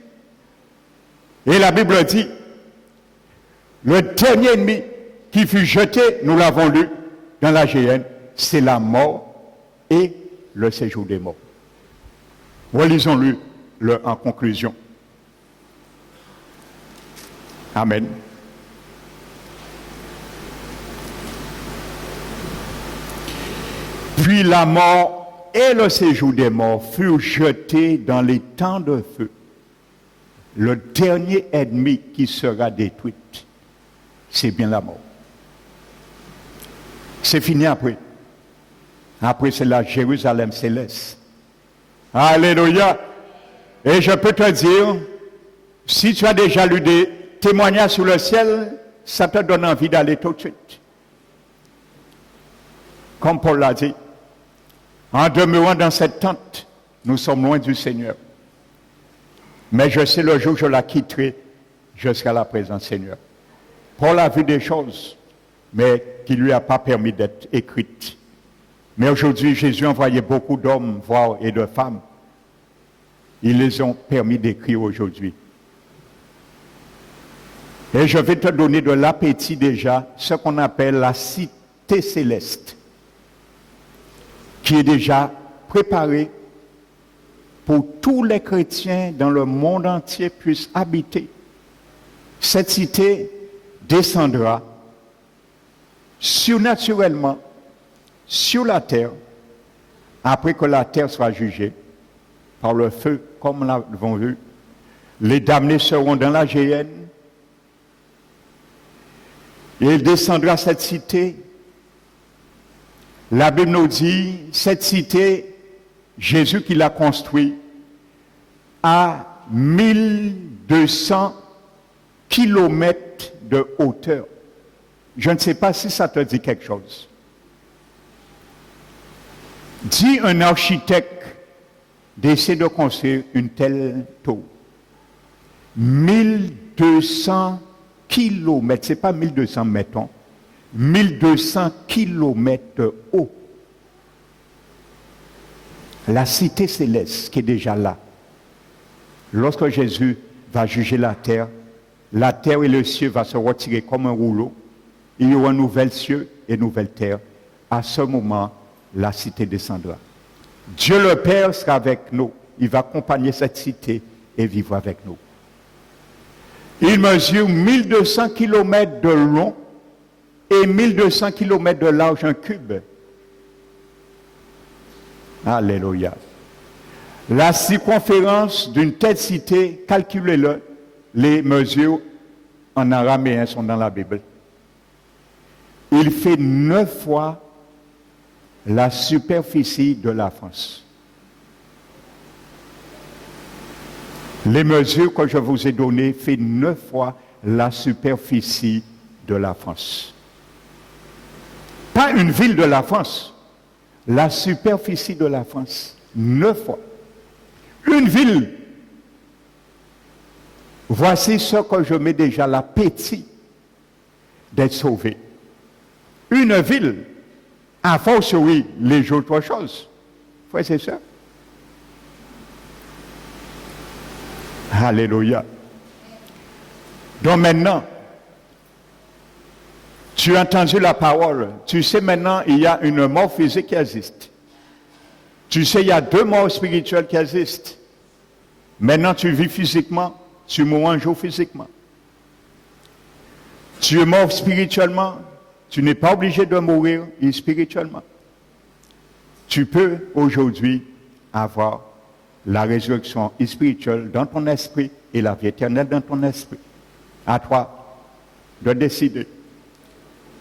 Et la Bible dit, le dernier ennemi qui fut jeté, nous l'avons lu dans la GN, c'est la mort et le séjour des morts. Relisons-le en conclusion. Amen. Puis la mort et le séjour des morts furent jetés dans les temps de feu. Le dernier ennemi qui sera détruit, c'est bien la mort. C'est fini après. Après, c'est la Jérusalem céleste. Alléluia. Et je peux te dire, si tu as déjà lu des témoignages sur le ciel, ça te donne envie d'aller tout de suite. Comme Paul l'a dit, en demeurant dans cette tente, nous sommes loin du Seigneur. Mais je sais le jour où je la quitterai, je serai à la présence du Seigneur. Paul a vu des choses, mais qui ne lui a pas permis d'être écrites. Mais aujourd'hui, Jésus a envoyé beaucoup d'hommes, voire et de femmes. Ils les ont permis d'écrire aujourd'hui. Et je vais te donner de l'appétit déjà, ce qu'on appelle la cité céleste, qui est déjà préparée pour tous les chrétiens dans le monde entier puissent habiter. Cette cité descendra surnaturellement sur la terre, après que la terre sera jugée par le feu, comme nous l'avons vu. Les damnés seront dans la géhenne. Et il descendra cette cité. La Bible nous dit, cette cité, Jésus qui l'a construite, à 1200 kilomètres de hauteur. Je ne sais pas si ça te dit quelque chose. Dis un architecte d'essayer de construire une telle tour. 1200 kilomètres, ce n'est pas 1200 mètres, 1200 kilomètres haut. La cité céleste qui est déjà là. Lorsque Jésus va juger la terre et le ciel va se retirer comme un rouleau. Il y aura un nouvel ciel et une nouvelle terre. À ce moment, la cité descendra. Dieu le Père sera avec nous. Il va accompagner cette cité et vivre avec nous. Il mesure 1200 km de long et 1200 km de large, un cube. Alléluia. La circonférence d'une telle cité, calculez-le, les mesures en araméen sont dans la Bible. Il fait 9 fois la superficie de la France. Les mesures que je vous ai données font 9 fois la superficie de la France. Pas une ville de la France, la superficie de la France, 9 fois. Une ville, voici ce que je mets déjà l'appétit d'être sauvé. Une ville, à force, oui, les autres choses. Frère, c'est ça. Alléluia. Donc maintenant, tu as entendu la parole. Tu sais maintenant, il y a une mort physique qui existe. Tu sais, il y a 2 morts spirituelles qui existent. Maintenant, tu vis physiquement, tu mourras un jour physiquement. Tu es mort spirituellement, tu n'es pas obligé de mourir spirituellement. Tu peux aujourd'hui avoir la résurrection spirituelle dans ton esprit et la vie éternelle dans ton esprit. À toi de décider.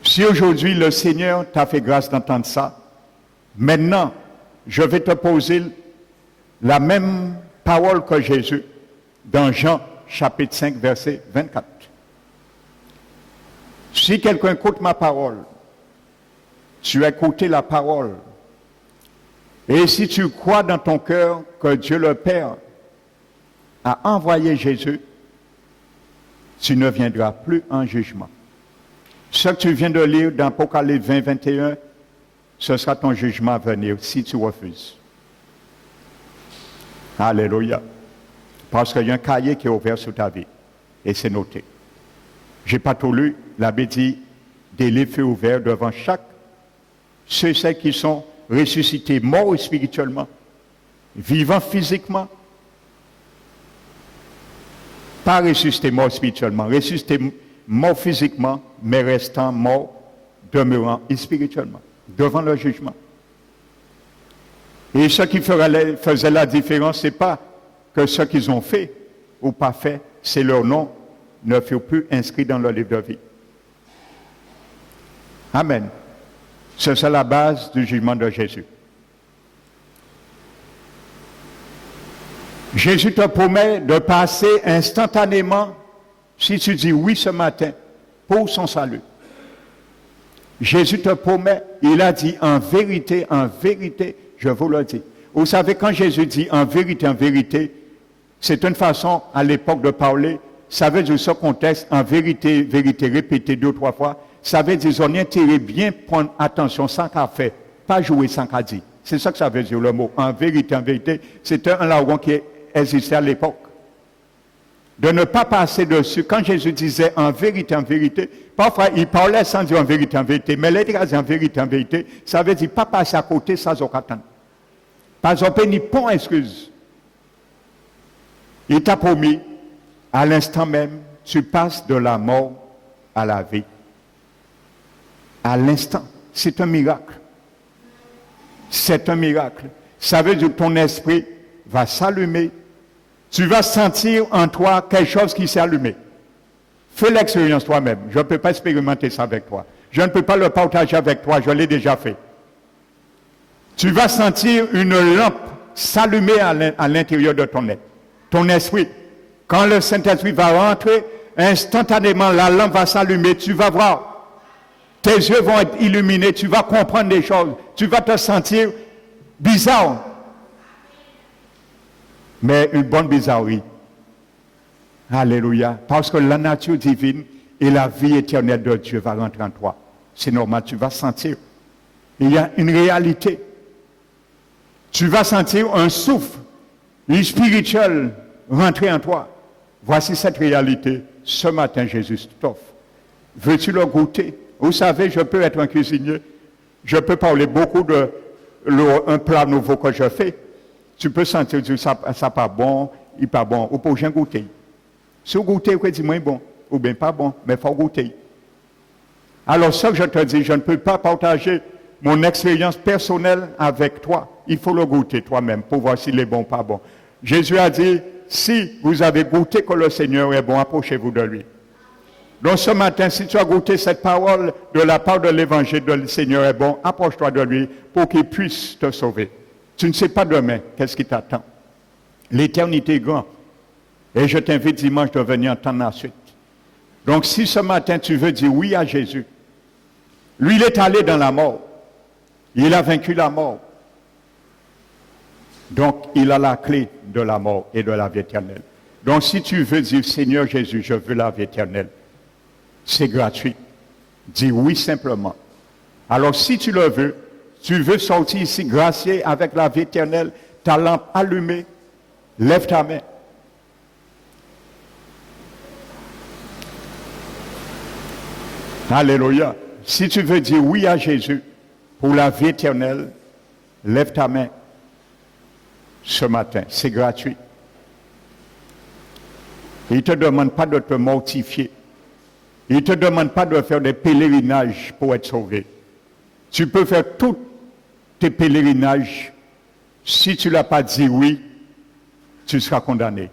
Si aujourd'hui le Seigneur t'a fait grâce d'entendre ça, maintenant, je vais te poser la même parole que Jésus dans Jean chapitre 5 verset 24. Si quelqu'un écoute ma parole, tu as écouté la parole, et si tu crois dans ton cœur que Dieu le Père a envoyé Jésus, tu ne viendras plus en jugement. Ce que tu viens de lire dans Apocalypse 20, 21, ce sera ton jugement à venir si tu refuses. Alléluia. Parce qu'il y a un cahier qui est ouvert sur ta vie. Et c'est noté. Je n'ai pas tout lu. La Bible dit, des livres ouverts devant chaque ceux qui sont ressuscités, morts spirituellement, vivants physiquement. Pas ressuscités morts spirituellement, ressuscités morts physiquement, mais restant morts, demeurant spirituellement, devant le jugement. Et ce qui faisait la différence, ce n'est pas que ce qu'ils ont fait ou pas fait, c'est leur nom ne fut plus inscrit dans le livre de vie. Amen. C'est la base du jugement de Jésus. Jésus te promet de passer instantanément, si tu dis oui ce matin, pour son salut. Jésus te promet, il a dit en vérité, je vous le dis. Vous savez, quand Jésus dit en vérité, c'est une façon à l'époque de parler. Ça veut dire ce contexte, en vérité, répété 2 ou 3 fois. Ça veut dire on intérêt bien prendre attention sans qu'à faire, pas jouer sans qu'à dire. C'est ça que ça veut dire le mot. En vérité, c'était un jargon qui existait à l'époque. De ne pas passer dessus. Quand Jésus disait en vérité, parfois il parlait sans dire en vérité, mais les en vérité, ça veut dire pas passer à côté sans aucun attendre. Pas exemple, ni point excuse. Il t'a promis, à l'instant même, tu passes de la mort à la vie. À l'instant, c'est un miracle. C'est un miracle. Ça veut dire que ton esprit va s'allumer. Tu vas sentir en toi quelque chose qui s'est allumé. Fais l'expérience toi-même. Je ne peux pas expérimenter ça avec toi. Je ne peux pas le partager avec toi. Je l'ai déjà fait. Tu vas sentir une lampe s'allumer à l'intérieur de ton être. Ton esprit. Quand le Saint-Esprit va rentrer, instantanément, la lampe va s'allumer. Tu vas voir. Tes yeux vont être illuminés. Tu vas comprendre des choses. Tu vas te sentir bizarre. Mais une bonne bizarrerie. Alléluia. Parce que la nature divine et la vie éternelle de Dieu va rentrer en toi. C'est normal, tu vas sentir. Il y a une réalité. Tu vas sentir un souffle spirituel rentrer en toi. Voici cette réalité. Ce matin, Jésus t'offre. Veux-tu le goûter? Vous savez, je peux être un cuisinier. Je peux parler beaucoup de un plat nouveau que je fais. Tu peux sentir que ça pas bon, il pas bon. Ou pour rien goûter. Si vous goûtez, vous dites moins bon. Ou bien pas bon, mais il faut goûter. Alors, ça que je te dis, je ne peux pas partager mon expérience personnelle avec toi. Il faut le goûter toi-même pour voir s'il est bon ou pas bon. Jésus a dit, si vous avez goûté que le Seigneur est bon, approchez-vous de lui. Donc ce matin, si tu as goûté cette parole de la part de l'évangile de le Seigneur est bon, approche-toi de lui pour qu'il puisse te sauver. Tu ne sais pas demain qu'est-ce qui t'attend. L'éternité est grande. Et je t'invite dimanche de venir entendre la suite. Donc si ce matin tu veux dire oui à Jésus, lui il est allé dans la mort. Il a vaincu la mort. Donc il a la clé de la mort et de la vie éternelle. Donc si tu veux dire Seigneur Jésus, je veux la vie éternelle, c'est gratuit. Dis oui simplement. Alors si tu le veux, tu veux sortir ici gracié avec la vie éternelle, ta lampe allumée, lève ta main. Alléluia. Si tu veux dire oui à Jésus pour la vie éternelle, lève ta main ce matin. C'est gratuit. Il ne te demande pas de te mortifier. Il ne te demande pas de faire des pèlerinages pour être sauvé. Tu peux faire tous tes pèlerinages. Si tu ne l'as pas dit oui, tu seras condamné.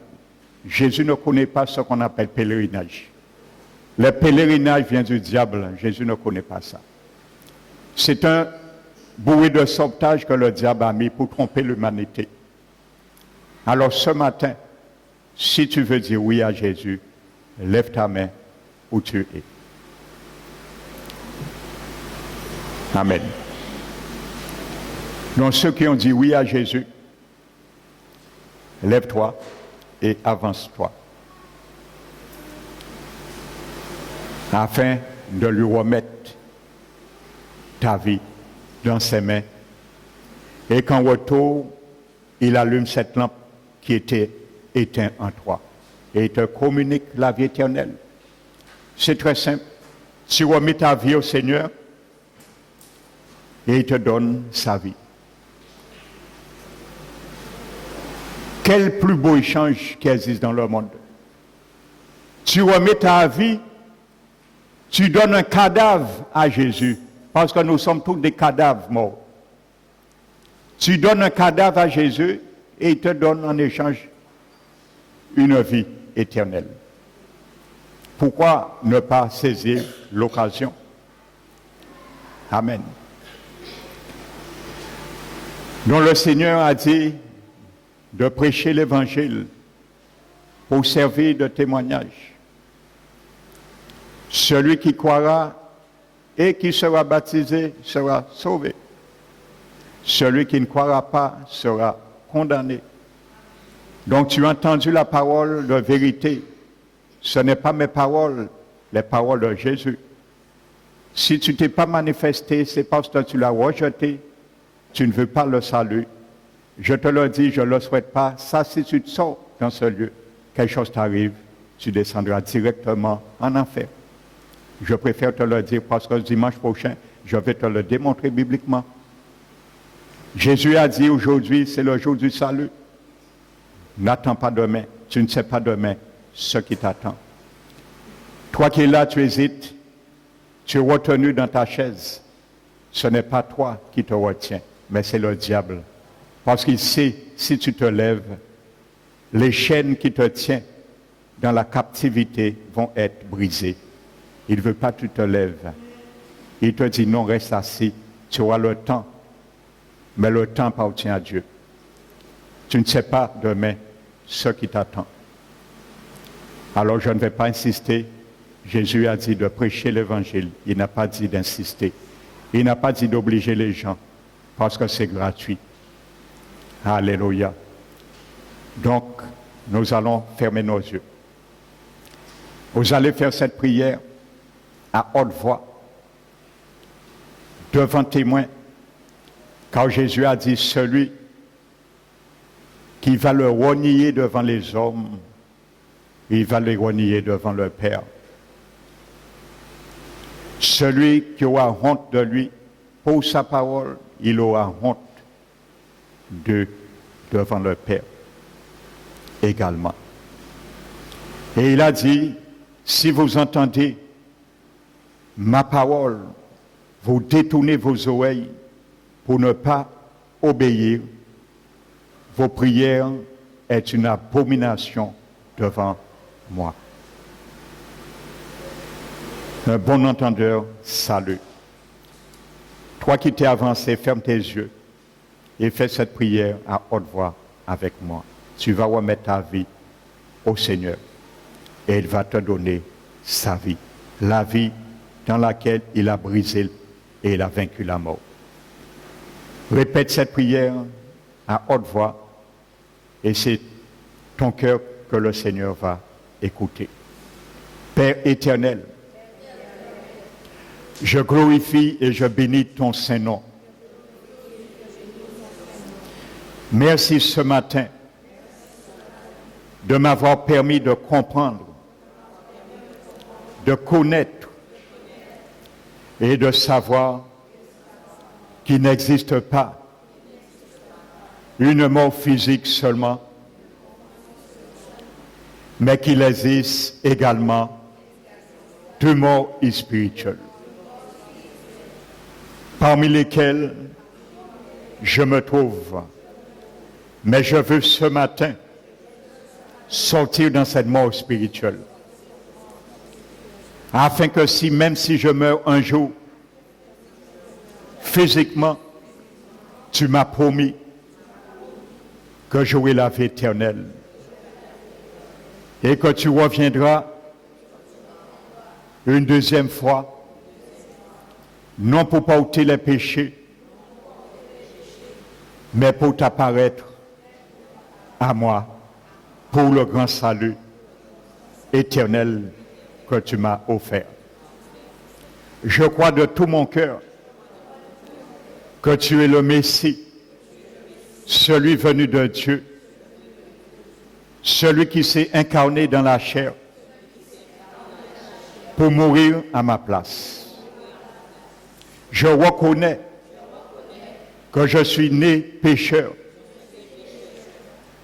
Jésus ne connaît pas ce qu'on appelle pèlerinage. Le pèlerinage vient du diable. Jésus ne connaît pas ça. C'est un bouée de sauvetage que le diable a mis pour tromper l'humanité. Alors ce matin, si tu veux dire oui à Jésus, lève ta main où tu es. Amen. Donc ceux qui ont dit oui à Jésus, lève-toi et avance-toi. Afin de lui remettre ta vie dans ses mains. Et qu'en retour, il allume cette lampe qui était éteinte en toi. Et il te communique la vie éternelle. C'est très simple. Tu remets ta vie au Seigneur et il te donne sa vie. Quel plus beau échange qui existe dans le monde. Tu remets ta vie, tu donnes un cadavre à Jésus, parce que nous sommes tous des cadavres morts. Tu donnes un cadavre à Jésus et il te donne en échange une vie éternelle. Pourquoi ne pas saisir l'occasion? Amen. Donc le Seigneur a dit de prêcher l'évangile pour servir de témoignage. Celui qui croira et qui sera baptisé sera sauvé. Celui qui ne croira pas sera condamné. Donc tu as entendu la parole de vérité. Ce n'est pas mes paroles, les paroles de Jésus. Si tu ne t'es pas manifesté, c'est parce que tu l'as rejeté. Tu ne veux pas le salut. Je te le dis, je ne le souhaite pas. Ça, si tu te sors dans ce lieu, quelque chose t'arrive, tu descendras directement en enfer. Je préfère te le dire parce que dimanche prochain, je vais te le démontrer bibliquement. Jésus a dit aujourd'hui, c'est le jour du salut. N'attends pas demain. Tu ne sais pas demain ce qui t'attend. Toi qui es là, tu hésites. Tu es retenu dans ta chaise. Ce n'est pas toi qui te retiens, mais c'est le diable. Parce qu'il sait, si tu te lèves, les chaînes qui te tiennent dans la captivité vont être brisées. Il ne veut pas que tu te lèves. Il te dit non, reste assis. Tu auras le temps. Mais le temps appartient à Dieu. Tu ne sais pas demain ce qui t'attend. Alors je ne vais pas insister. Jésus a dit de prêcher l'évangile. Il n'a pas dit d'insister. Il n'a pas dit d'obliger les gens. Parce que c'est gratuit. Alléluia. Donc, nous allons fermer nos yeux. Vous allez faire cette prière à haute voix, devant témoin, car Jésus a dit, celui qui va le renier devant les hommes, il va le renier devant le Père. Celui qui aura honte de lui pour sa parole, il aura honte devant le Père également. Et il a dit, si vous entendez ma parole, vous détournez vos oreilles pour ne pas obéir, vos prières est une abomination devant moi. Un bon entendeur, salut. Toi qui t'es avancé, ferme tes yeux et fais cette prière à haute voix avec moi. Tu vas remettre ta vie au Seigneur et il va te donner sa vie. La vie dans laquelle il a brisé et il a vaincu la mort. Répète cette prière à haute voix et c'est ton cœur que le Seigneur va écouter. Père éternel, je glorifie et je bénis ton Saint-Nom. Merci ce matin de m'avoir permis de comprendre, de connaître et de savoir qu'il n'existe pas une mort physique seulement, mais qu'il existe également deux morts spirituelles, parmi lesquelles je me trouve. Mais je veux ce matin sortir dans cette mort spirituelle, afin que même si je meurs un jour, physiquement, tu m'as promis que j'aurai la vie éternelle et que tu reviendras une deuxième fois, non pour porter les péchés, mais pour t'apparaître à moi pour le grand salut éternel que tu m'as offert. Je crois de tout mon cœur que tu es le Messie, celui venu de Dieu, celui qui s'est incarné dans la chair pour mourir à ma place. Je reconnais que je suis né pécheur.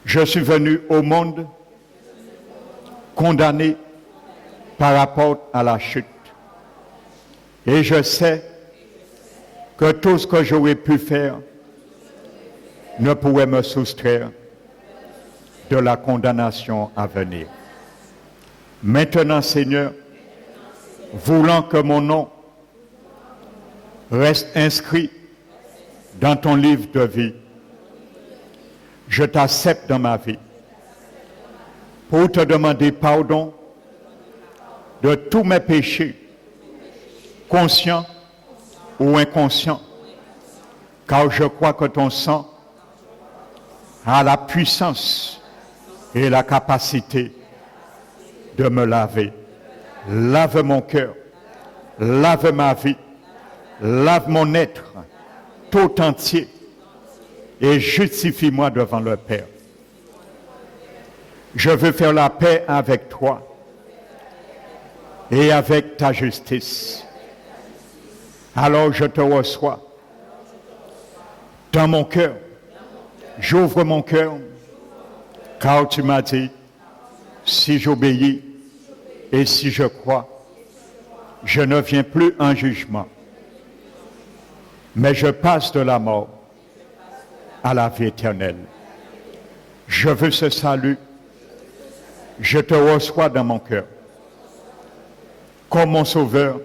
Je suis venu au monde condamné par rapport à la chute. Et je sais que tout ce que j'aurais pu faire ne pourrait me soustraire de la condamnation à venir. Maintenant, Seigneur, voulant que mon nom reste inscrit dans ton livre de vie, je t'accepte dans ma vie pour te demander pardon de tous mes péchés, conscients ou inconscients, car je crois que ton sang a la puissance et la capacité de me laver. Lave mon cœur, lave ma vie, lave mon être tout entier et justifie-moi devant le Père. Je veux faire la paix avec toi et avec ta justice. Alors je te reçois dans mon cœur. J'ouvre mon cœur, car tu m'as dit, si j'obéis et si je crois, je ne viens plus en jugement, mais je passe de la mort à la vie éternelle. Je veux ce salut. Je te reçois dans mon cœur comme mon Sauveur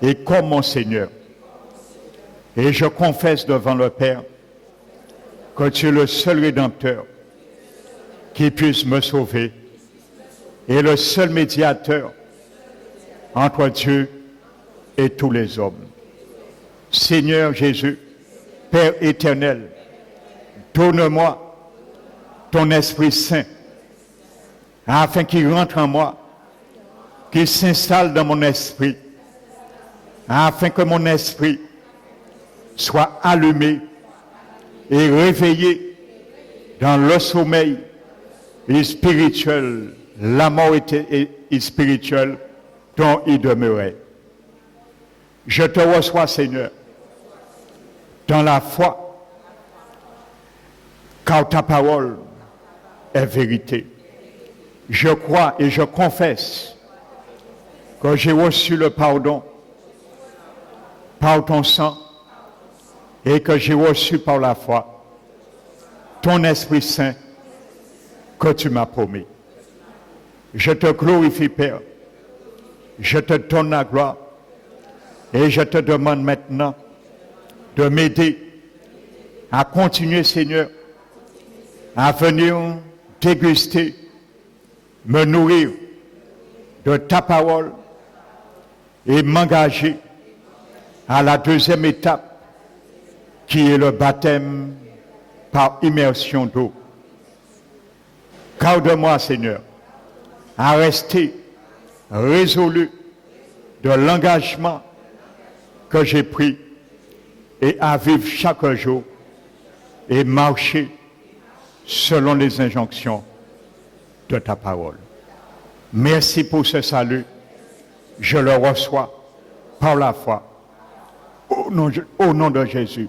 et comme mon Seigneur. Et je confesse devant le Père que tu es le seul Rédempteur qui puisse me sauver et le seul médiateur entre Dieu et tous les hommes. Seigneur Jésus, Père éternel, donne-moi ton Esprit Saint afin qu'il rentre en moi qui s'installe dans mon esprit, afin que mon esprit soit allumé et réveillé dans le sommeil spirituel, la mort et spirituelle dont il demeurait. Je te reçois, Seigneur, dans la foi, car ta parole est vérité. Je crois et je confesse que j'ai reçu le pardon par ton sang et que j'ai reçu par la foi ton Esprit Saint que tu m'as promis. Je te glorifie, Père. Je te donne la gloire et je te demande maintenant de m'aider à continuer, Seigneur, à venir déguster, me nourrir de ta parole et m'engager à la deuxième étape qui est le baptême par immersion d'eau. Garde-moi, Seigneur, à rester résolu de l'engagement que j'ai pris et à vivre chaque jour et marcher selon les injonctions de ta parole. Merci pour ce salut. Je le reçois par la foi. Au nom de Jésus.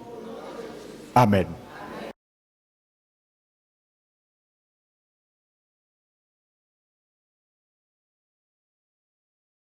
Amen.